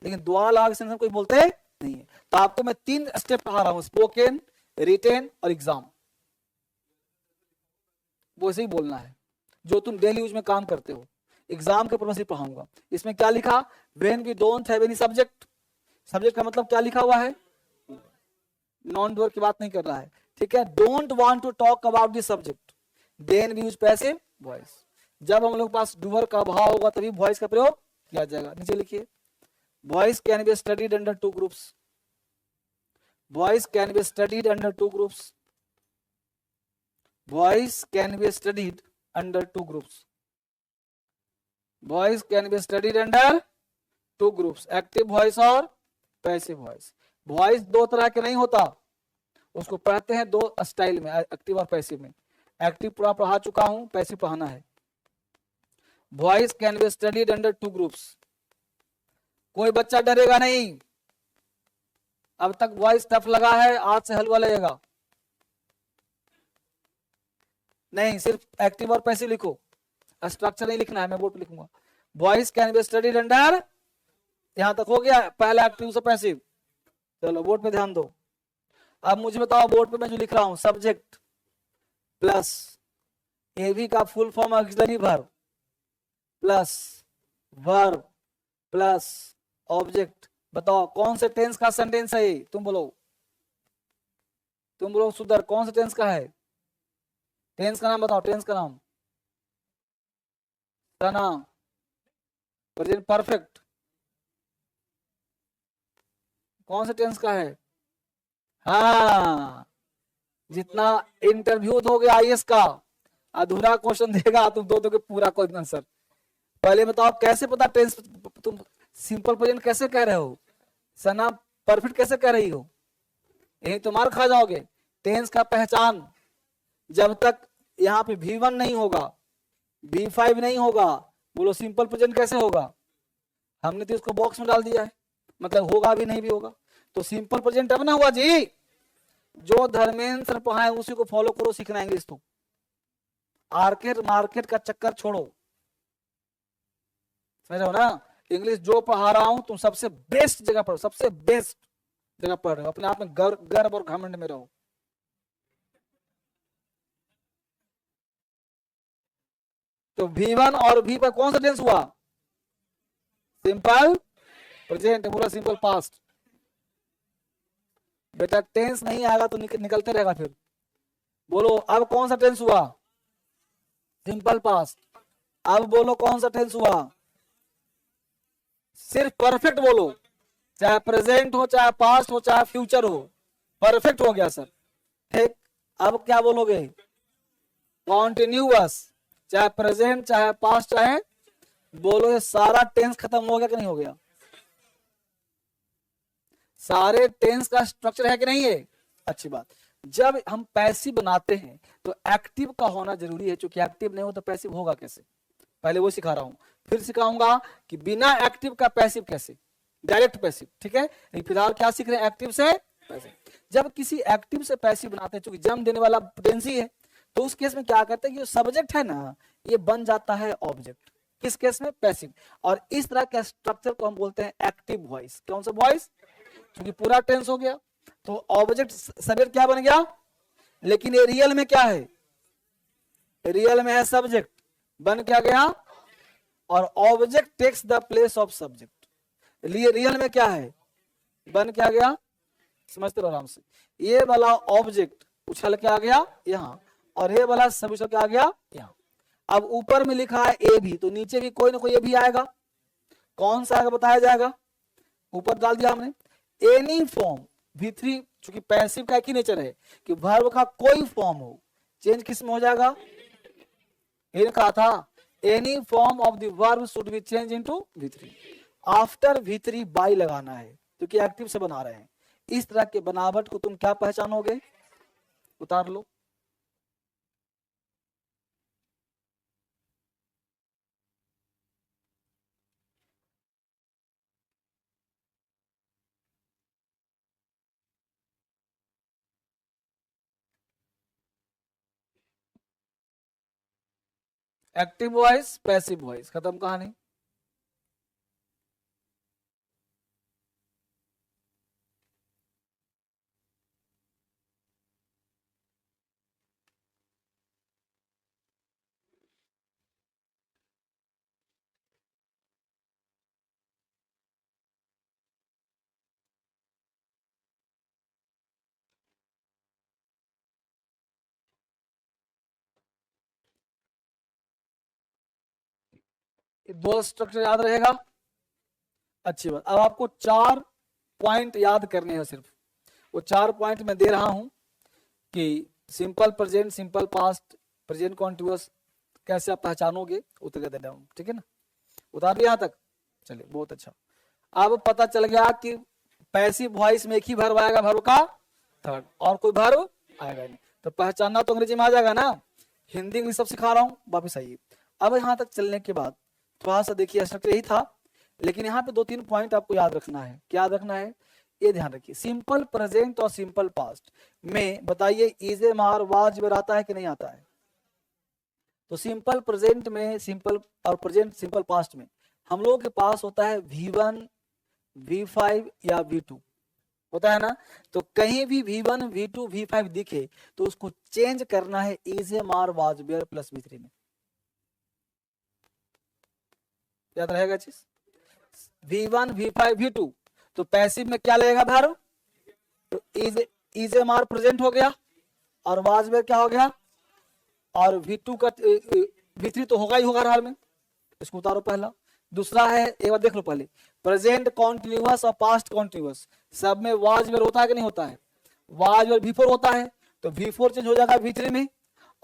लेकिन द्वारा लगा के कोई बोलते नहीं है। तो आपको मैं 3 स्टेप पढ़ा रहा हूं, स्पोकन, रिटेन और एग्जाम। वो ऐसे ही बोलना है जो तुम डेली यूज में काम करते हो। एग्जाम के पर्पस से पढ़ाऊंगा। इसमें क्या लिखा? When we don't have any subject. Subject का मतलब क्या लिखा हुआ है? नॉन डूअर की बात नहीं कर रहा है, ठीक है। Don't want to talk about this subject, then we use passive voice. जब हम लोग पास डूअर का अभाव होगा तभी वॉइस का प्रयोग किया जाएगा। नीचे लिखिए, voice can be studied under 2 groups. Voice can be studied under 2 groups. Voice can be studied under 2 groups. Voice can be studied under 2 groups. Active voice और passive voice. Voice 2 तरह के नहीं होता, उसको पढ़ते हैं 2 स्टाइल में, एक्टिव और पैसिव में। एक्टिव पूरा पढ़ा चुका हूं, पैसिव पढ़ाना है। Voice can be studied under 2 groups. कोई बच्चा डरेगा नहीं, अब तक वॉइस टफ लगा है, आज से हलवा लगेगा नहीं। सिर्फ एक्टिव और पैसिव लिखो, स्ट्रक्चर नहीं लिखना है, मैं बोर्ड पे लिखूंगा। Voice can be studied under, यहां तक हो गया, पहला एक्टिव से पैसिव। चलो बोर्ड पे ध्यान दो। अब मुझे बताओ, बोर्ड पे मैं जो लिख रहा हूं, सब्जेक्ट प्लस एवी का full form auxiliary verb plus verb plus object. बताओ कौन से टेंस का सेंटेंस है ये? तुम बोलो सुधर, कौन से टेंस का है? टेंस का नाम बताओ, टेंस का नाम। सना, प्रेजेंट परफेक्ट, कौन से टेंस का है? हाँ, जितना इंटरव्यू दोगे आईएएस का, अधूरा क्वेश्चन देगा तुम दो दोगे पूरा क्वेश्चन आंसर। पहले बताओ कैसे पता टेंस, तुम सिंपल प्रेजेंट कैसे कह रहे हो, सना परफेक्ट कैसे कह रही हो? यही तो मार खा जाओगे। टेंस का पहचान, जब तक यहाँ पे V1 नहीं होगा, V5 नहीं होगा, बोलो सिंपल प्रेजेंट कैसे होगा? हमने तो इसको बॉक्स में डाल दिया है, मतलब होगा भी नहीं भी होगा। तो सिंपल प्रेजेंट अब ना हुआ जी, जो धर्मेंद्र सर पढ़ाए उसी को फॉलो करो, सीखना इंग्लिश। तो मार्केट का चक्कर छोड़ो, समझ रहे हो ना? इंग्लिश जो पढ़ा रहा हूं तुम सबसे बेस्ट जगह पढ़ो, सबसे बेस्ट जगह पढ़ रहे हो, अपने आप में गर्व और घमंड में रहो। तो V1 और V पर कौन सा टेंस हुआ? सिंपल प्रेजेंट, बोला सिंपल पास्ट। बेटा टेंस नहीं आएगा तो निकलते रहेगा फिर। बोलो अब कौन सा टेंस हुआ? Simple past. अब बोलो कौन सा टेंस हुआ? सिर्फ परफेक्ट बोलो, चाहे प्रेजेंट हो, चाहे पास्ट हो, चाहे फ्यूचर हो, परफेक्ट हो गया सर। ठीक, अब क्या बोलोगे? कॉन्टिन्यूअस, चाहे प्रेजेंट चाहे पास्ट चाहे, बोलो ये सारा टेंस खत्म हो गया कि नहीं हो गया? सारे टेंस का स्ट्रक्चर है कि नहीं है? अच्छी बात। जब हम पैसिव बनाते हैं तो एक्टिव का होना जरूरी है, क्योंकि एक्टिव नहीं हो तो पैसिव होगा कैसे? पहले वो सिखा रहा हूं, फिर सिखाऊंगा कि बिना एक्टिव का पैसिव कैसे, डायरेक्ट पैसिव। ठीक है, फिलहाल क्या सीख रहे हैं? एक्टिव से पैसिव। जब किसी एक्टिव से पैसिव बनाते हैं, चूंकि जन्म देने वाला टेंस ही है, तो उस केस में क्या करते हैं कि सब्जेक्ट है ना, ये बन जाता है ऑब्जेक्ट। किस केस में? पैसिव। और इस तरह के स्ट्रक्चर को हम बोलते हैं एक्टिव वॉइस। कौन सा वॉइस? क्योंकि पूरा टेंस हो गया तो ऑब्जेक्ट सब्जेक्ट क्या बन गया, लेकिन ये रियल में क्या है? रियल में है सब्जेक्ट, बन क्या गया? और object takes the place of subject. Real में क्या है? बन क्या गया? समझते रहो आराम से। ये वाला ऑब्जेक्ट उछल के आ गया यहाँ, और ये वाला सब उछल के आ गया यहाँ। अब ऊपर में लिखा है ए भी, तो नीचे भी कोई ना कोई ए भी आएगा। कौन सा आएगा बताया जाएगा, ऊपर डाल दिया हमने। एनी फॉर्म V3, चूंकि पैसिव का एक ही नेचर है कि वर्ब का कोई फॉर्म हो, चेंज किस में हो जाएगा? ये कहा था any form of the verb should be change into V3। After V3 by लगाना है, क्योंकि एक्टिव से बना रहे हैं। इस तरह के बनावट को तुम क्या पहचानोगे? उतार लो। एक्टिव वॉइस, पैसिव वॉइस, खत्म कहानी। दो स्ट्रक्चर याद रहेगा, अच्छी बात। अब आपको 4 पॉइंट याद करने हैं सिर्फ, वो 4 पॉइंट मैं दे रहा हूं कि simple present, simple past, present continuous कैसे आप पहचानोगे, उतर दे रहा हूं, ठीक है ना। उतार दिया यहाँ तक, चलिए बहुत अच्छा। अब पता चल गया कि पैसिव वॉइस में एक ही वर्ब आएगा, वर्ब का थर्ड, और कोई वर्ब आएगा नहीं। तो पहचानना तो अंग्रेजी में आ जाएगा ना, हिंदी इंग्लिश सब सिखा रहा हूं, वापिस आइए। अब यहाँ तक चलने के बाद थोड़ा सा देखिए, स्ट्रक्चर यही था, लेकिन यहाँ पे 2-3 पॉइंट आपको याद रखना है। क्या याद रखना है, ये ध्यान रखिए। सिंपल प्रेजेंट और सिंपल पास्ट में बताइए is am are was were आता है कि नहीं आता है। तो सिंपल प्रेजेंट में, सिंपल और प्रेजेंट सिंपल पास्ट में हम लोगों के पास होता है V1, V5 या V2 होता है ना। तो कहीं भी V1, V2, V5 दिखे तो उसको चेंज करना है is am are was were plus V3 में, याद रहेगा चीज। V1, V5, V2, तो पैसिव में क्या लगेगा वर्ब, तो इज एम आर प्रेजेंट हो गया, और वाज वेयर क्या हो गया, और V2 का V3 तो होगा ही होगा हर हाल में, इसको उतारो पहला। दूसरा है, एक बार देख लो पहले, प्रेजेंट कॉन्टिन्यूअस और पास्ट कॉन्टिन्यूअस सब में वाज वेयर होता है कि नहीं होता है, वाज वेयर V4 होता है, तो V4 चेंज हो जाएगा V3 में,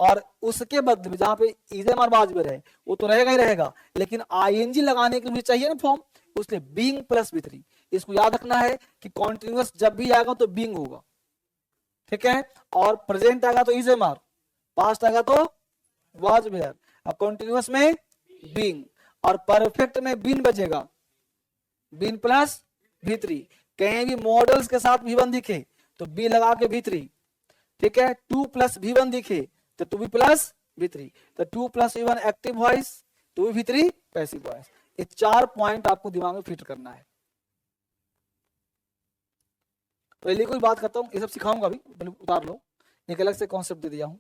और उसके बदले में जहां पे is am are was were है वो तो रहेगा ही रहेगा, लेकिन आईएनजी लगाने के लिए चाहिए ना फॉर्म, उसलिए बीइंग प्लस V3। इसको याद रखना है कि कॉन्टिन्यूअस जब भी आएगा तो बीइंग होगा, ठीक है, और प्रेजेंट आएगा तो इज एम आर, पास्ट आएगा तो वाज वेयर, अब कॉन्टिन्यूअस में बीइंग, और परफेक्ट में बीन बचेगा, बीन प्लस V3। कहीं भी मॉडल्स के साथ V1 दिखे तो बी लगा के V3, ठीक है। 2 प्लस V1 दिखे तो 2B प्लस V3, तो 2 plus V1 active voice, 2B V3 passive voice. ये 4 पॉइंट आपको दिमाग में फिट करना है। पहले कोई बात करता हूँ, ये सब सिखाऊंगा अभी, उतार लो, एक अलग से कॉन्सेप्ट दे दिया हूं।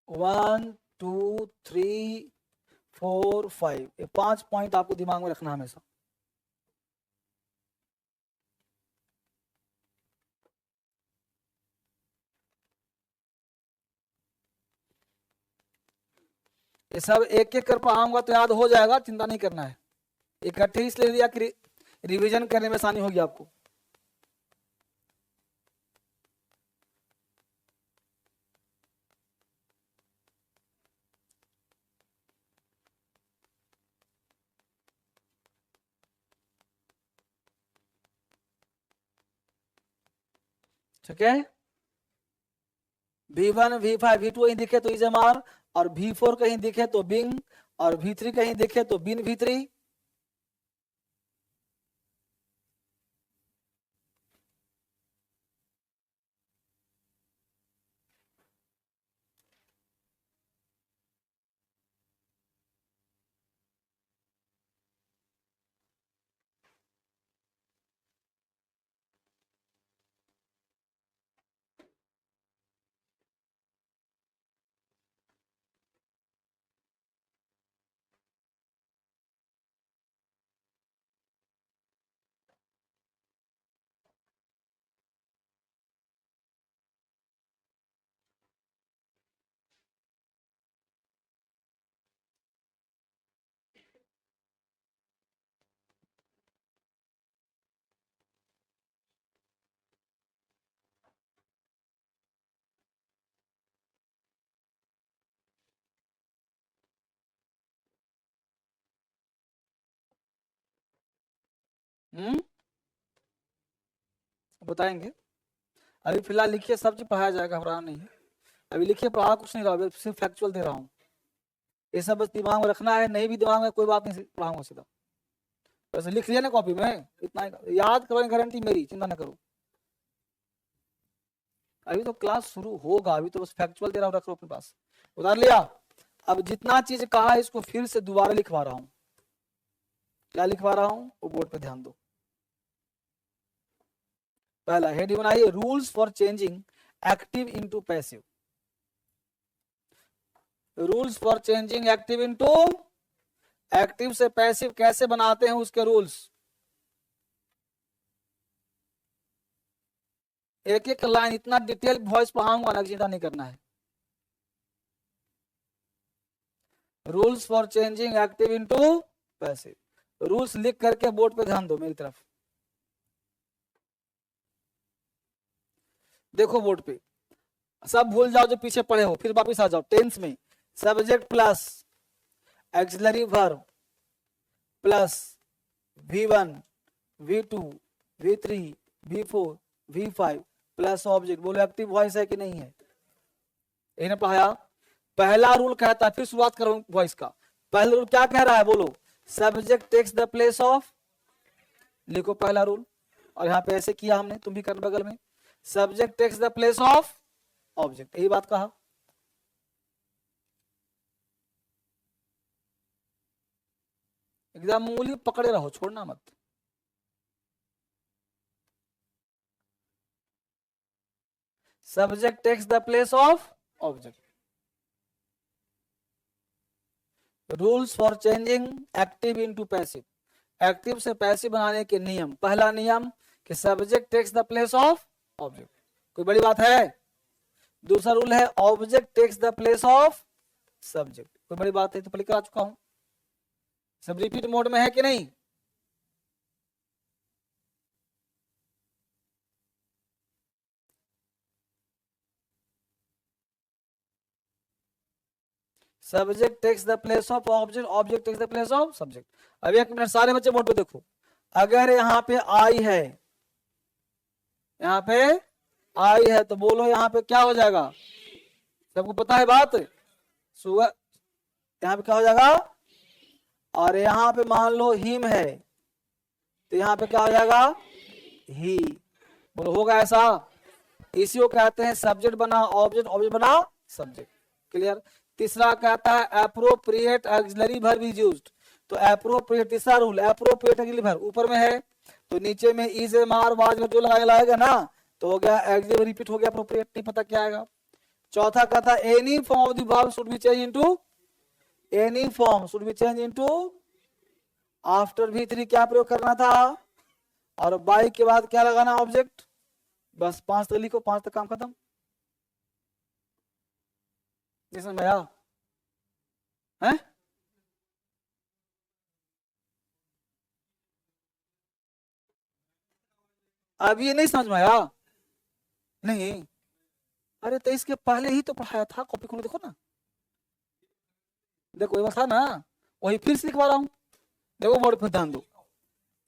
वन, 2, 3, 4, 5, ये 5 पॉइंट आपको दिमाग में रखना हमेशा। ये सब एक एक कर पढ़ाऊंगा तो याद हो जाएगा, चिंता नहीं करना है। इकट्ठे इसलिए दिया कि रिवीजन करने में आसानी होगी आपको। ठीक है, V1, V5, V2 कहीं दिखे तो इज एम आर, और V4 कहीं दिखे तो बिंग, और V3 कहीं दिखे तो बिन V3। बताएंगे, अभी फिलहाल लिखिए, सब चीज पढ़ाया जाएगा, घबराना नहीं है। अभी लिखिए, पढ़ा कुछ नहीं रहा, सिर्फ फैक्चुअल दे रहा हूँ। ये सब बस दिमाग में रखना है, नहीं भी दिमाग में कोई बात नहीं, पढ़ाऊंगा सीधा। वैसे लिख लिया ना कॉपी में, इतना याद करवाने गारंटी मेरी, चिंता न करो। अभी तो क्लास शुरू होगा, अभी तो बस फैक्चुअल दे रहा हूँ, रख लो अपने पास, उतार लिया। अब जितना चीज कहा है इसको फिर से दोबारा लिखवा रहा हूं। क्या लिखवा रहा हूं वो बोर्ड पे ध्यान दो। पहला हेड बनाइए, rules for changing active into passive. Rules for changing active into, active से पैसिव कैसे बनाते हैं उसके रूल्स। एक एक लाइन इतना डिटेल वॉइस पढ़ाऊंगा ना, चिंता नहीं करना है। Rules for changing active into passive, rules लिख करके बोर्ड पे ध्यान दो मेरी तरफ। देखो बोर्ड पे, सब भूल जाओ जो पीछे पढ़े हो, फिर वापिस आ जाओ। टेंस में subject plus axillary verb plus V1 V2 V3 V4 V5 plus object. बोलो एक्टिव वॉइस है कि नहीं है? इन्हें पढ़ाया। पहला रूल कहता है, फिर शुरुआत करो वॉइस का। पहला रूल क्या कह रहा है बोलो, subject takes the place of, लिखो पहला रूल। और यहाँ पे ऐसे किया हमने, तुम भी करना बगल में, subject takes the place of object, यही बात कहा। एकदम उंगली पकड़े रहो, छोड़ना मत। Subject takes the place of object. Rules for changing active into passive, active से पैसिव बनाने के नियम। पहला नियम कि subject takes the place of object, कोई बड़ी बात है? दूसरा रूल है object takes the place of subject, कोई बड़ी बात है? तो पहले करा चुका हूं, सब रिपीट मोड में है कि नहीं? Subject takes the place of object, object takes the place of subject. अब एक मिनट सारे बच्चे बोर्ड पे देखो, अगर यहाँ पे आई है, यहाँ पे आई है, तो बोलो यहाँ पे क्या हो जाएगा? सबको पता है बात? सुगर, यहाँ पे क्या हो जाएगा? और यहाँ पे मान लो हिम है, तो यहाँ पे क्या हो जाएगा? ही। बोलो होगा ऐसा? इसी को कहते हैं सब्जेक्ट बना ऑब्जेक्ट, ऑब्जेक्ट बना सब्जेक्ट। क्लियर? तीसरा कहता है appropriate auxiliary verb is used. तो एप्रोप्रिएट, तीसरा रूल एप्रोप्रिएट ऑक्सिलरी वर्ब ऊपर में है, तो नीचे में इज मार वाज में जो लगाएगा ना, तो हो गया ऑक्सिलरी, रिपीट हो गया एप्रोप्रिएट, नहीं पता क्या आएगा। चौथा कहता है any form of the verb should be change into, any form should be change into after V3 क्या प्रयोग करना था, और बाई के बाद क्या लगाना ऑब्जेक्ट। बस 5 तक लिखो, 5 तक काम खत्म। समझ में आया? है? अब ये नहीं समझ में आया? नहीं, अरे तो इसके पहले ही तो पढ़ाया था, कॉपी खोलो देखो ना, देखो ये था ना, वही फिर से लिखवा रहा हूं। देखो बोर्ड पे ध्यान दो,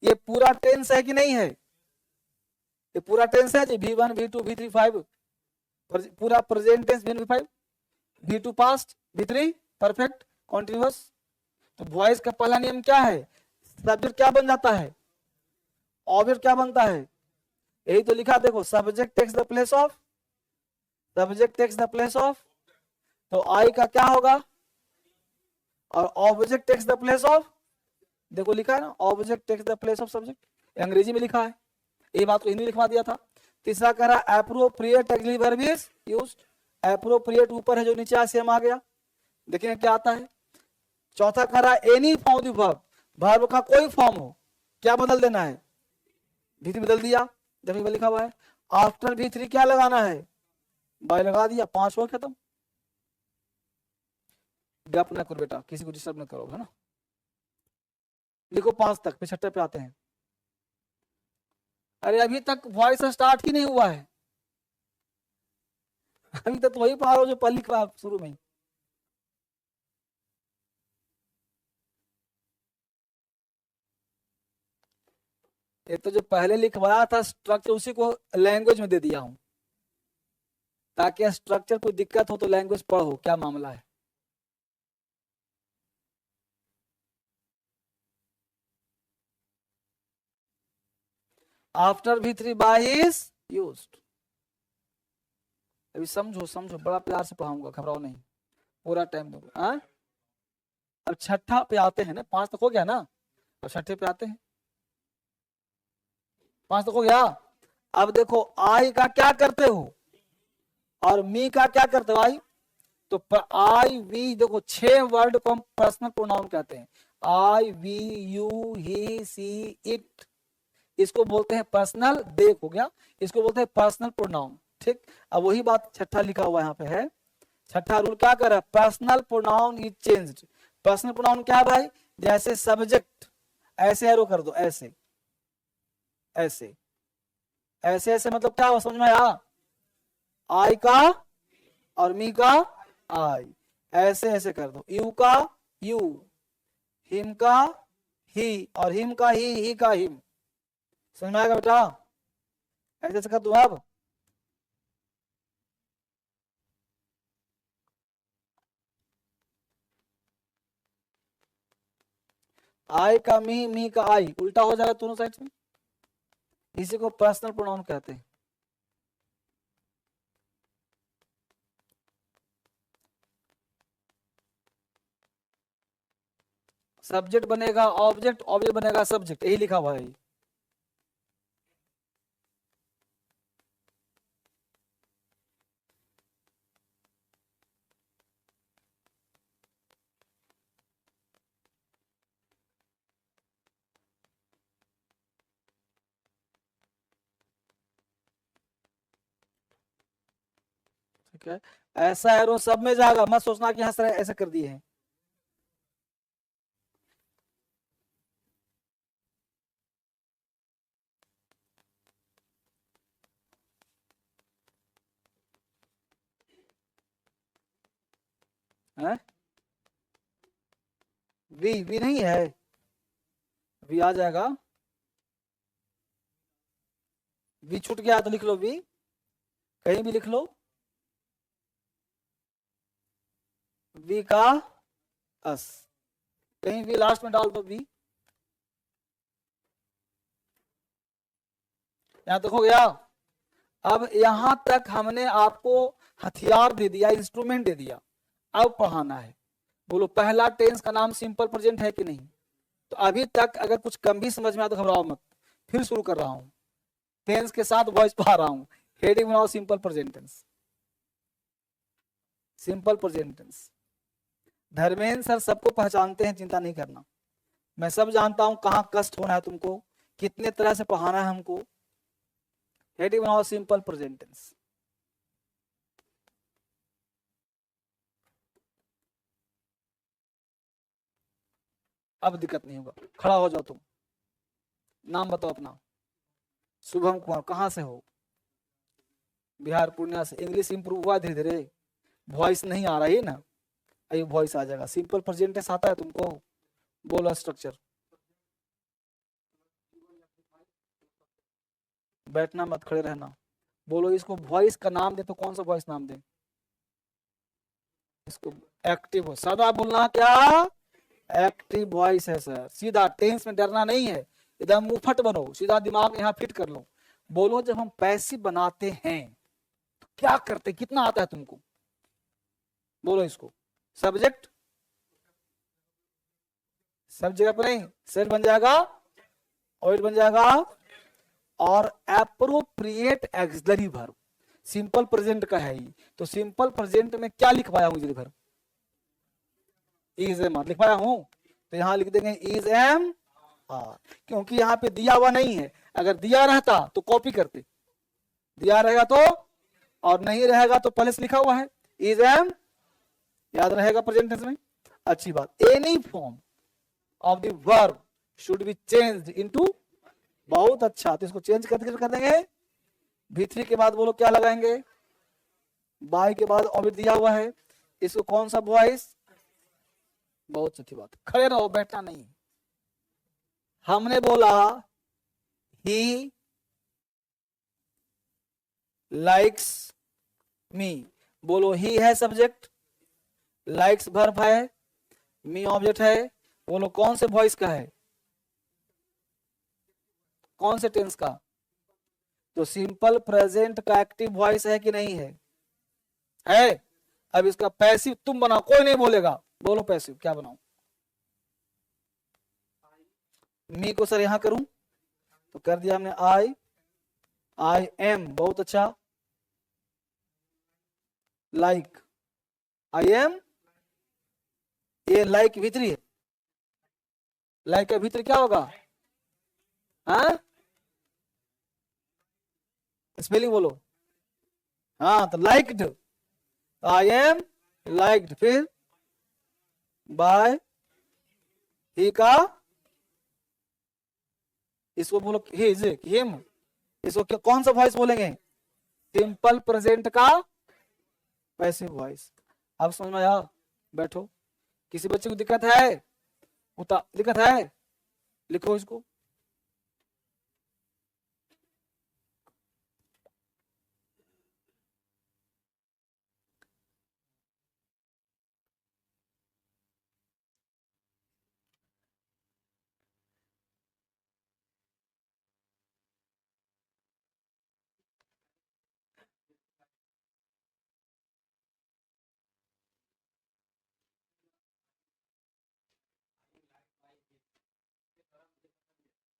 ये पूरा टेंस है कि नहीं है? ये पूरा टेंस है जी, V1 V2 V3 5, पूरा present tense V5 V2 past V3 perfect continuous. तो वॉइस का पहला नियम क्या है? सब्जेक्ट क्या बन जाता है, ऑब्जेक्ट क्या बनता है, यही तो लिखा देखो, subject takes the place of, subject takes the place of, तो आई का क्या होगा, और object takes the place of, देखो लिखा है ना object takes the place of subject, अंग्रेजी में लिखा है, ये बात को हिंदी लिखवा दिया था। तीसरा कह रहा appropriate auxiliary verb is used, appropriate ऊपर है जो नीचे सेम आ गया, देखिए क्या आता है। चौथा कह रहा any form of the verb, verb का कोई फॉर्म हो, क्या बदल देना है, V3 बदल दिया, देखिए लिखा हुआ है। आफ्टर V3 क्या लगाना है, बाय लगा दिया, 5 हुआ खत्म। गप ना करो बेटा, किसी को डिस्टर्ब ना करो, है ना। लिखो 5 तक, फिर 6 पे आते हैं। अरे अभी तक वॉइस स्टार्ट ही नहीं हुआ है, अभी तक तो वही पढ़ा रहा हूं जो पहली क्लास शुरू में। ये तो जो पहले लिखवाया था स्ट्रक्चर, उसी को लैंग्वेज में दे दिया हूं, ताकि स्ट्रक्चर कोई दिक्कत हो तो लैंग्वेज पढ़ो क्या मामला है। After V3 bye is used, अभी समझो समझो, बड़ा प्यार से पढ़ाऊंगा, घबराओ नहीं, पूरा टाइम दूंगा। हाँ, अब छठा पे आते हैं ना, 5 तक हो गया ना, अब छठे पे आते हैं। 5 तक हो गया। अब देखो आई का क्या करते हो और मी का क्या करते हो आई, तो आई वी, देखो 6 वर्ड को हम पर्सनल प्रोनाउन कहते हैं। I we you he she it, इसको बोलते हैं पर्सनल, देख हो गया, इसको बोलते हैं पर्सनल प्रोनाउन। ठीक, अब वही बात छठा लिखा हुआ यहाँ पे है। छठा रूल क्या कर रहा है, personal pronoun is changed. Personal pronoun क्या है भाई, जैसे सब्जेक्ट, ऐसे एरो कर दो, ऐसे ऐसे ऐसे ऐसे, मतलब क्या हुआ समझ में आया, आई का और मी का आई, ऐसे ऐसे कर दो, यू का यू, हिम का ही, और हिम का ही का हिम। समझ में आएगा बेटा, ऐसे ऐसे कर दो। अब आई का मी, मी का आई, उल्टा हो जाएगा दोनों साइड में, इसी को पर्सनल प्रोनाउन कहते हैं। सब्जेक्ट बनेगा ऑब्जेक्ट, ऑब्जेक्ट बनेगा सब्जेक्ट, यही लिखा हुआ है। ठीक है, ऐसा एरो सब में जाएगा, मत सोचना कि हाँ सर ऐसे कर दिए हैं। है? वी नहीं है, वी आ जाएगा, वी छूट गया तो लिख लो वी, कहीं भी लिख लो, वी का अस, कहीं भी लास्ट में डाल दो वी। यहां तक हो गया। अब यहां तक हमने आपको हथियार दे दिया, इंस्ट्रूमेंट दे दिया, अब पढ़ाना है। बोलो पहला टेंस का नाम सिंपल प्रेजेंट है कि नहीं, तो अभी तक अगर कुछ कम भी समझ में आया तो घबराओ मत, फिर शुरू कर रहा हूं, टेंस के साथ वॉइस पढ़ा रहा हूं। हेडिंग बनाओ simple present tense, simple present tense. Dharmendra sir सबको पहचानते हैं, चिंता नहीं करना, मैं सब जानता हूं कहाँ कष्ट होना है तुमको, कितने तरह से पढ़ाना है हमको। हेडिंग बनाओ सिंपल प्रेजेंट टेंस। अब दिक्कत नहीं होगा, खड़ा हो जाओ तुम, नाम बताओ अपना। शुभम कुमार, कहाँ से हो, बिहार पूर्णिया से। इंग्लिश इंप्रूव हुआ धीरे धीरे, वॉइस नहीं आ रही ना, अभी वॉइस आ जाएगा। सिंपल प्रेजेंट टेंस आता है तुमको, बोलो स्ट्रक्चर, बैठना मत खड़े रहना। बोलो इसको वॉइस का नाम दे तो कौन सा वॉइस नाम दे, इसको एक्टिव हो, सादा बोलना क्या, एक्टिव वॉइस है सर, सीधा टेंस में डरना नहीं है, एकदम मुफट बनो, सीधा दिमाग यहाँ फिट कर लो। बोलो जब हम पैसिव बनाते हैं तो क्या करते, कितना आता है तुमको, बोलो इसको। सब्जेक्ट सब जगह पर नहीं, सेट बन जाएगा, ऑइल बन जाएगा, और appropriate axillary verb, simple present का है ही, तो सिंपल प्रेजेंट में क्या लिखवाया हूं, वर्ब इज एम आर लिखवाया हूं, तो यहां लिख देंगे इज एम आर, क्योंकि यहाँ पे दिया हुआ नहीं है, अगर दिया रहता तो कॉपी करते, दिया रहेगा तो, और नहीं रहेगा तो पहले से लिखा हुआ है इज एम, याद रहेगा प्रेजेंट टेंस में। अच्छी बात, any form of the verb should be changed into, बहुत अच्छा, तो इसको चेंज करके कर देंगे। V3 के बाद बोलो क्या लगाएंगे, बाई के बाद ऑब्जेक्ट दिया हुआ है, इसको कौन सा वॉइस, बहुत अच्छी बात, खड़े रहो बैठना नहीं। हमने बोला ही लाइक्स मी, बोलो ही है सब्जेक्ट, लाइक्स वर्ब है, मी ऑब्जेक्ट है, बोलो कौन से वॉइस का है, कौन से टेंस का, तो सिंपल प्रेजेंट का एक्टिव वॉइस है कि नहीं है, है। अब इसका पैसिव तुम बनाओ, कोई नहीं बोलेगा, बोलो पैसिव क्या बनाओ। मी को सर यहां करूं तो कर दिया हमने आई एम, बहुत अच्छा। लाइक, आई एम, ये लाइक भीतरी है, लाइक का भीतर क्या होगा, हाँ स्पेलिंग बोलो, हाँ तो लाइक्ड, आई एम लाइक्ड, फिर बाय ही का, इसको बोलो हिज, हिम, इसको कौन सा वॉइस बोलेंगे, सिंपल प्रेजेंट का पैसिव वॉइस। अब समझ में आया, बैठो। किसी बच्चे को दिक्कत है, दिक्कत है, लिखो इसको।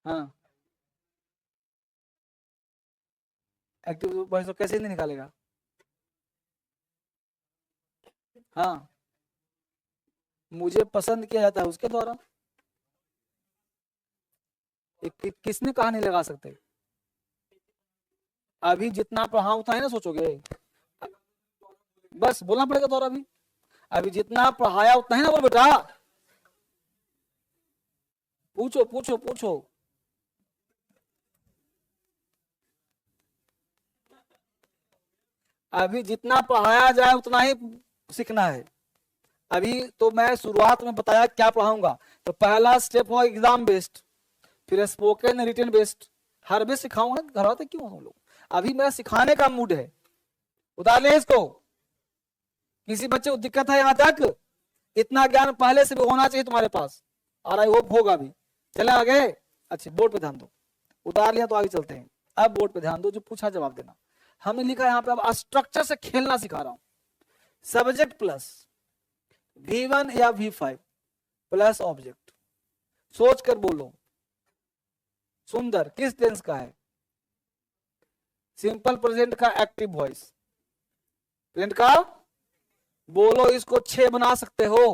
हाँ, एक्टिव वॉइस तो कैसे नहीं निकालेगा, हाँ मुझे पसंद किया जाता है उसके द्वारा, किसने कहा नहीं लगा सकते, अभी जितना पढ़ाऊं उतना ही ना सोचोगे, बस बोलना पड़ेगा तो, अभी अभी जितना पढ़ाया उतना ही ना बोल बेटा, पूछो पूछो पूछो। अभी जितना पढ़ाया जाए उतना ही सीखना है। अभी तो मैं शुरुआत में बताया क्या पढ़ाऊंगा, तो पहला स्टेप हो एग्जाम बेस्ड, फिर स्पोकन रिटन बेस्ड, हर बेस सिखाऊंगा, घर आते क्यों हम लोग, अभी मेरा सिखाने का मूड है, उतार ले इसको। किसी बच्चे को दिक्कत है यहाँ तक, इतना ज्ञान पहले से भी होना चाहिए तुम्हारे पास, और आई होप होगा भी। चले आगे, अच्छे बोर्ड पे ध्यान दो, उतार लिया तो आगे चलते हैं। अब बोर्ड पे ध्यान दो, जो पूछा जवाब देना। हमने लिखा यहाँ पे, अब स्ट्रक्चर से खेलना सिखा रहा हूं। सब्जेक्ट प्लस V1 या V5 प्लस ऑब्जेक्ट, सोच कर बोलो। सुंदर किस टेंस का है, सिंपल प्रेजेंट का एक्टिव वॉइस, प्रेजेंट का, बोलो इसको 6 बना सकते हो।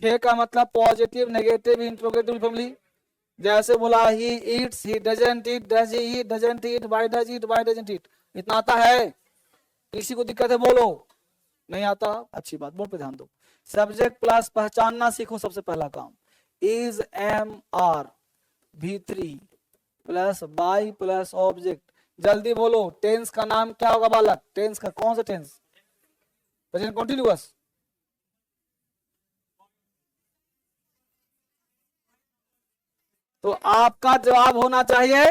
6 का मतलब पॉजिटिव, नेगेटिव, इंट्रोगेटिव फैमिली। जैसे बोला he eats, he doesn't eat, does he eat, doesn't eat, why does eat, why doesn't eat, इतना आता है? किसी को दिक्कत है बोलो, नहीं आता, अच्छी बात, बोर्ड पे ध्यान दो। सब्जेक्ट प्लस पहचानना सीखो, सबसे पहला काम। Is, am, are, V3 plus by plus object, जल्दी बोलो। टेंस का नाम क्या होगा बालक, टेंस का कौन सा टेंस, प्रेजेंट कॉन्टिन्यूअस, तो आपका जवाब होना चाहिए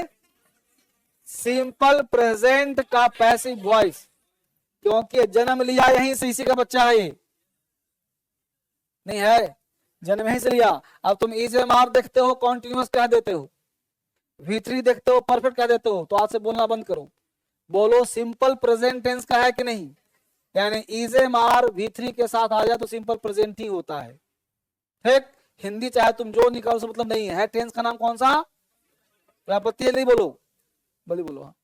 सिंपल प्रेजेंट का पैसिव वॉइस, क्योंकि जन्म लिया यहीं से, इसी का बच्चा है ये, नहीं है, जन्म यहीं से लिया। अब तुम EJMR देखते हो कॉन्टिन्यूअस कह देते हो, V3 देखते हो परफेक्ट कह देते हो, तो आज से बोलना बंद करो। बोलो सिंपल प्रेजेंट टेंस का है कि नहीं, यानी EJMR V3 के साथ आ जाए तो सिंपल प्रेजेंट ही होता है। ठीक, हिंदी चाहे तुम जो निकालो, मतलब नहीं है। टेंस का नाम कौन सा, आपत्ति है नहीं, बोलो, बोली बोलो। हाँ,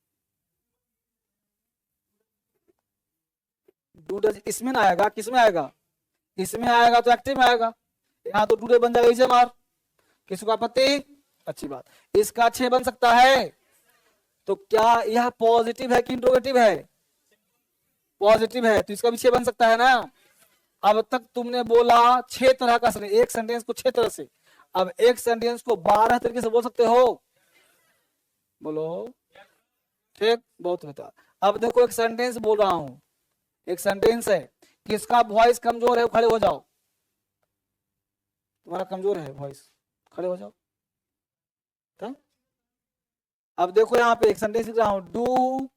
डूडे इसमें ना आएगा, किसमें आएगा, इसमें आएगा तो एक्टिव में आएगा, यहाँ तो डूडे बन जाएगा EJMR, किसी को आपत्ति, अच्छी बात। इसका 6 बन सकता है, तो क्या यह पॉजिटिव है कि इंट्रोगेटिव है, पॉजिटिव है, तो इसका भी 6 बन सकता है ना। अब तक तुमने बोला 6 तरह का सेंटेंस, एक सेंटेंस को 6 तरह से, अब एक सेंटेंस को 12 तरीके से बोल सकते हो, बोलो। ठीक, बहुत बेहतर। अब देखो एक सेंटेंस बोल रहा हूं, एक सेंटेंस है, किसका वॉइस कमजोर है, खड़े हो जाओ, तुम्हारा कमजोर है वॉइस, खड़े हो जाओ। तो अब देखो यहाँ पे एक सेंटेंस लिख रहा हूं, do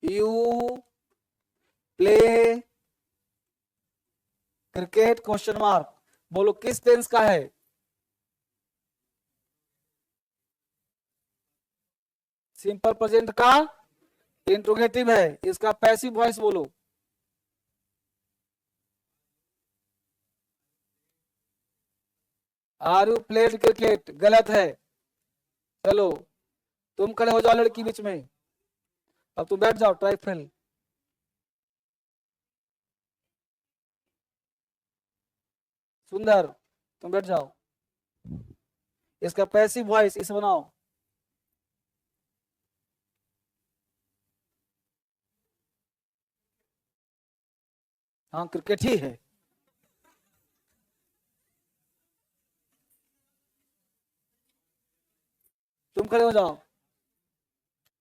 you play cricket, question mark, बोलो किस टेंस का है, सिंपल प्रेजेंट का, इंट्रोगेटिव है, इसका पैसिव वॉइस बोलो, आर यू प्लेड क्रिकेट, गलत है। चलो तुम खड़े हो जाओ लड़की बीच में, अब तुम बैठ जाओ, ट्राई फेल। सुंदर तुम बैठ जाओ, इसका पैसिव वॉइस इसे बनाओ। हाँ क्रिकेट ही है। तुम खड़े हो जाओ।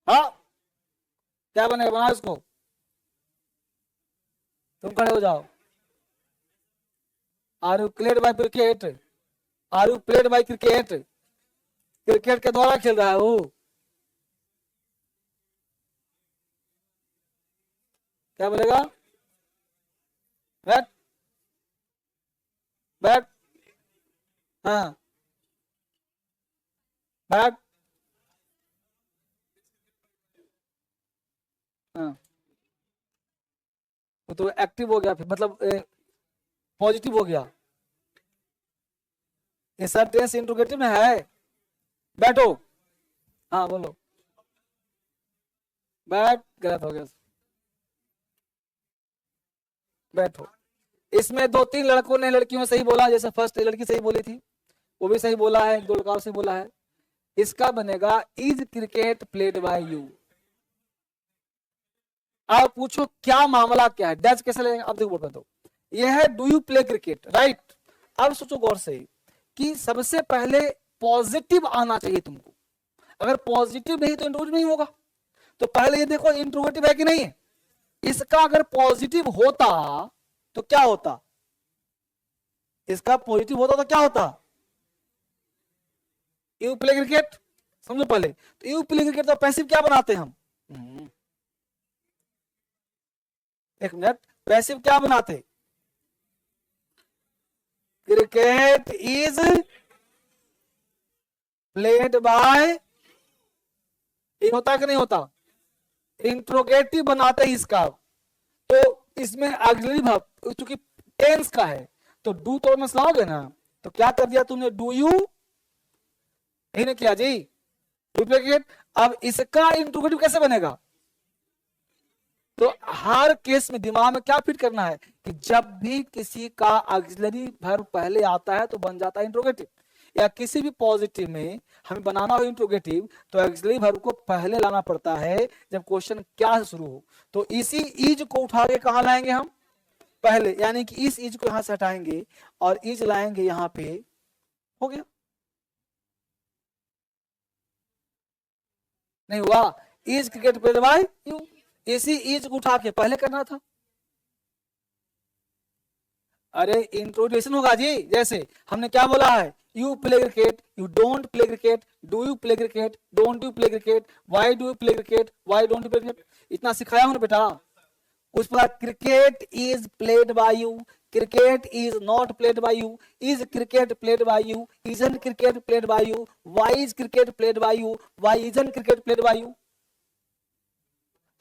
हाँ क्या बनेगा, बनाओ इसको। तुम खड़े हो जाओ। Are you played by cricket, are you played by cricket, cricket के द्वारा खेल रहा है वो। क्या बोलेगा, बैठ बैठ, हाँ बैठ, हाँ तो एक्टिव हो गया, फिर मतलब पॉजिटिव हो गया। ये सब टेंस इंट्रोगेटिव में है। बैठो, हाँ बोलो, बैठ, गलत हो गया, बैठो। इसमें दो तीन लड़कों ने लड़कियों में सही बोला, जैसे फर्स्ट लड़की सही बोली थी, वो भी सही बोला है, दो लड़का से बोला है। इसका बनेगा is cricket played by you. आप पूछो क्या मामला क्या है, डैश कैसे लगेगा, अब देखो बोल दो। यह है do you play cricket, right. अब सोचो गौर से कि सबसे पहले पॉजिटिव आना चाहिए तुमको। अगर पॉजिटिव नहीं तो इंट्रोगेटिव नहीं होगा। तो पहले ये देखो इंट्रोगेटिव है कि नहीं है। इसका अगर पॉजिटिव होता तो क्या होता, इसका पॉजिटिव होता तो क्या होता, यू प्ले क्रिकेट। समझो पहले, तो यू प्ले क्रिकेट तो पैसिव क्या बनाते हैं हम, एक मिनट, पैसिव क्या बनाते, क्रिकेट इज प्लेड बाय, ये होता है कि नहीं होता, इंट्रोगेटिव बनाते हैं इसका। तो इसमें ऑक्सिलरी वर्ब चूंकि टेंस का है तो डू तो में लाओगे ना, तो क्या कर दिया तुमने, डू यू, यही ने किया जी, डुप्लीकेट। अब इसका इंट्रोगेटिव कैसे बनेगा, तो हर केस में दिमाग में क्या फिट करना है कि जब भी किसी का ऑक्सिलरी वर्ब पहले आता है तो बन जाता है इंट्रोगेटिव, या किसी भी पॉजिटिव में हमें बनाना हो इंट्रोगेटिव तो ऑक्सिलरी वर्ब को पहले लाना पड़ता है जब क्वेश्चन क्या से शुरू हो। तो इसी इज को उठा के कहां लाएंगे हम, पहले, यानी कि इस इज को यहां से हटाएंगे और इज लाएंगे यहां पे, हो गया। नहीं हुआ, is cricket played by you, इसी इज को उठा के पहले करना था। अरे इंट्रोड्यूशन होगा जी, जैसे हमने क्या बोला है, you play cricket, you don't play cricket, do you play cricket, don't you play cricket, why do you play cricket, why don't you play cricket, इतना सिखाया हूं बेटा। उस पर cricket is played by you, cricket is not played by you, is cricket played by you, isn't cricket played by you, why is cricket played by you, why isn't cricket played by you.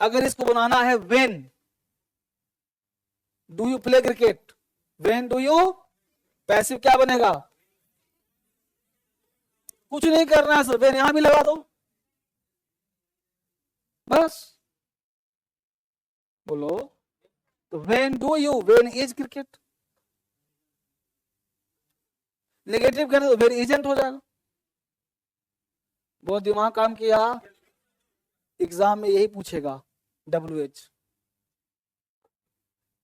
अगर इसको बनाना है when do you play cricket, when do you, passive क्या बनेगा, कुछ नहीं करना है sir, when यहां भी लगा दो बस, बोलो। तो when do you, when is cricket, negative करने तो व्हेन इजंट हो जाएगा। बहुत दिमाग काम किया, एग्जाम में यही पूछेगा, WH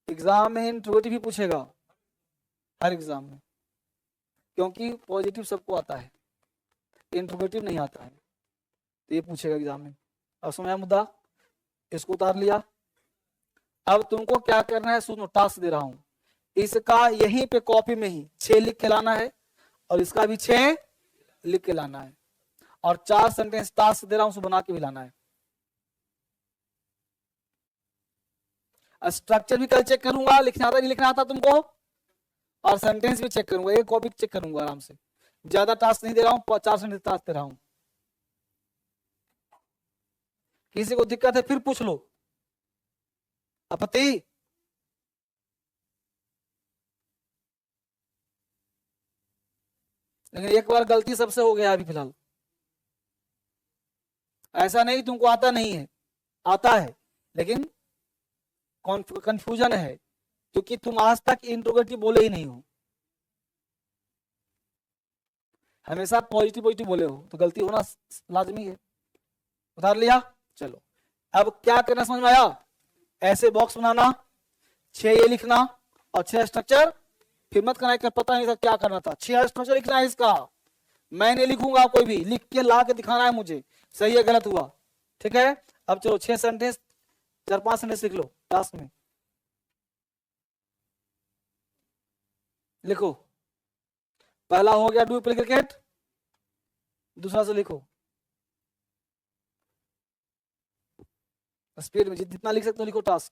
एग्जाम में इंट्रोगेटिव ही पूछेगा हर एग्जाम में, क्योंकि पॉजिटिव सबको आता है, इंट्रोगेटिव नहीं आता है, तो ये पूछेगा एग्जाम में। अब समझा मुद्दा, इसको उतार लिया। अब तुमको क्या करना है, सुनो टास्क दे रहा हूं, इसका यहीं पे कॉपी में ही 6 लिख के लाना है और इसका भी 6 लिख के लाना है, और 4 सेंटेंस टास्क दे रहा हूं, उसको बना के भी लाना है। स्ट्रक्चर भी कल चेक करूंगा, लिखना आता नहीं लिखना आता तुमको, और सेंटेंस भी चेक करूंगा, एक कॉपी चेक करूंगा आराम से। ज्यादा टास्क नहीं दे रहा हूं, 4 सेंटेंस टास्क दे रहा हूं। किसी को दिक्कत है फिर पूछ लो, आपत्ति, लेकिन एक बार गलती सबसे हो गया अभी फिलहाल। ऐसा नहीं तुमको आता नहीं है, आता है, लेकिन कंफ्यूजन है क्योंकि तुम आज तक इंट्रोगेटिव बोले ही नहीं हो, हमेशा पॉजिटिव पॉजिटिव बोले हो, तो गलती होना लाजमी है। उतार लिया। चलो अब क्या करना समझ में आया? ऐसे बॉक्स बनाना, 6 ये लिखना और 6 स्ट्रक्चर, फिर मत करना कि पता नहीं था क्या करना था। 6 स्ट्रक्चर लिखना है इसका, मैं नहीं लिखूंगा, कोई भी लिख के ला के दिखाना है मुझे, सही है गलत हुआ, ठीक है। अब चलो 6 सेंटेंस, 4-5 सेंटेंस लिख लो क्लास में, लिखो। पहला हो गया डू प्ले क्रिकेट, दूसरा से लिखो स्पीड में, जितना लिख सकते हो लिखो टास्क।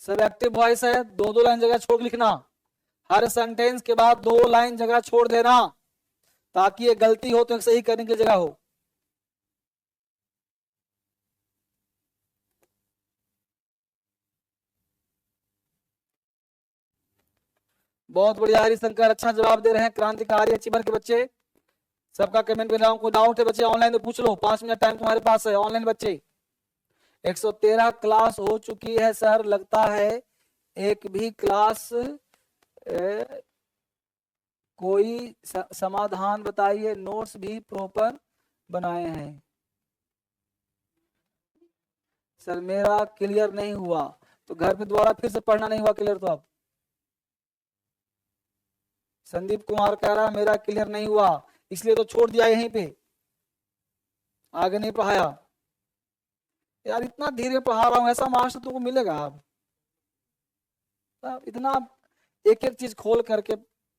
सब एक्टिव वॉइस है, 2-2 लाइन जगह छोड़ लिखना, हर सेंटेंस के बाद 2 लाइन जगह छोड़ देना, ताकि ये गलती हो तो सही करने की जगह हो। बहुत बढ़िया हरिशंकर, अच्छा जवाब दे रहे हैं, क्रांतिकारी अचीवर के बच्चे, सबका कमेंट में रहा हूं। कोई डाउट है बच्चे ऑनलाइन तो पूछ लो, 5 मिनट टाइम तुम्हारे पास है ऑनलाइन बच्चे। 113 क्लास हो चुकी है सर, लगता है एक भी क्लास कोई समाधान बताइए, नोट्स भी प्रॉपर बनाए हैं सर, मेरा क्लियर नहीं हुआ तो घर में दोबारा फिर से पढ़ना, नहीं हुआ क्लियर तो अब। संदीप कुमार कह रहा मेरा क्लियर नहीं हुआ इसलिए तो छोड़ दिया यहीं पे, आगे नहीं पढ़ाया। यार इतना धीरे पढ़ा रहा हूँ, ऐसा मास्टर तुमको मिलेगा अब? इतना एक एक चीज खोल करके,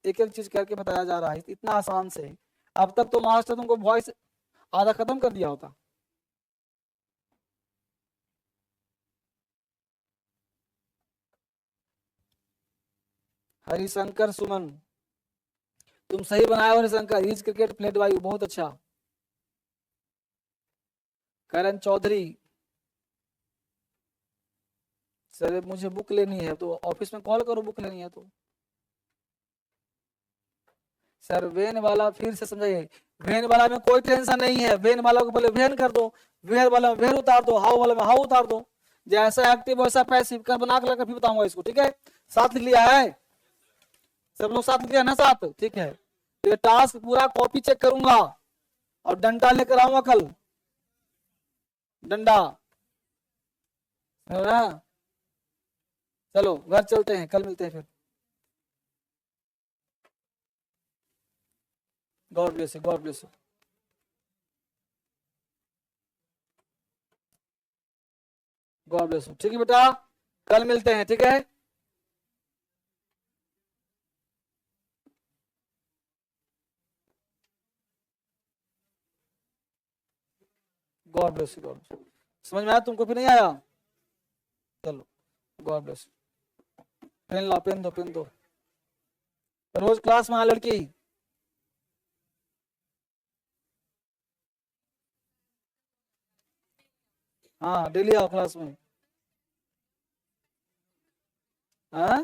एक एक चीज करके बताया जा रहा है इतना आसान से। अब तक तो मास्टर तुमको वॉइस आधा खत्म कर दिया होता। हरिशंकर सुमन, तुम सही बनाए हो Harishankar, is cricket played by, बहुत अच्छा। करण चौधरी, सर मुझे बुक लेनी है तो ऑफिस में कॉल करो, बुक लेनी है तो। सर वेन वाला फिर से समझाइए, वेन वाला में कोई टेंशन नहीं है, वेन वाला को पहले वेन कर दो, वेन वाला में वेन उतार दो, हाउ वाला में हाउ उतार दो, जैसा एक्टिव वैसा पैसिव कर बना कर फिर बताऊंगा इसको, ठीक है। साथ लिख लिया है सब लोग, साथ लिख लिया ना साथ, ठीक है। तो ये टास्क पूरा कॉपी चेक करूंगा और डंडा लेकर आऊंगा कल, डंडा, ना। चलो घर चलते हैं, कल मिलते हैं फिर। God bless you, God bless you. God bless you, ठीक है बेटा, कल मिलते हैं, ठीक है। God bless you, God bless you. समझ में आया तुमको, फिर नहीं आया? चलो गॉड ब्लेस यू। पेन ला, पेन दो, पेन दो। रोज क्लास में आ लड़की, हाँ डेली आओ क्लास में। हाँ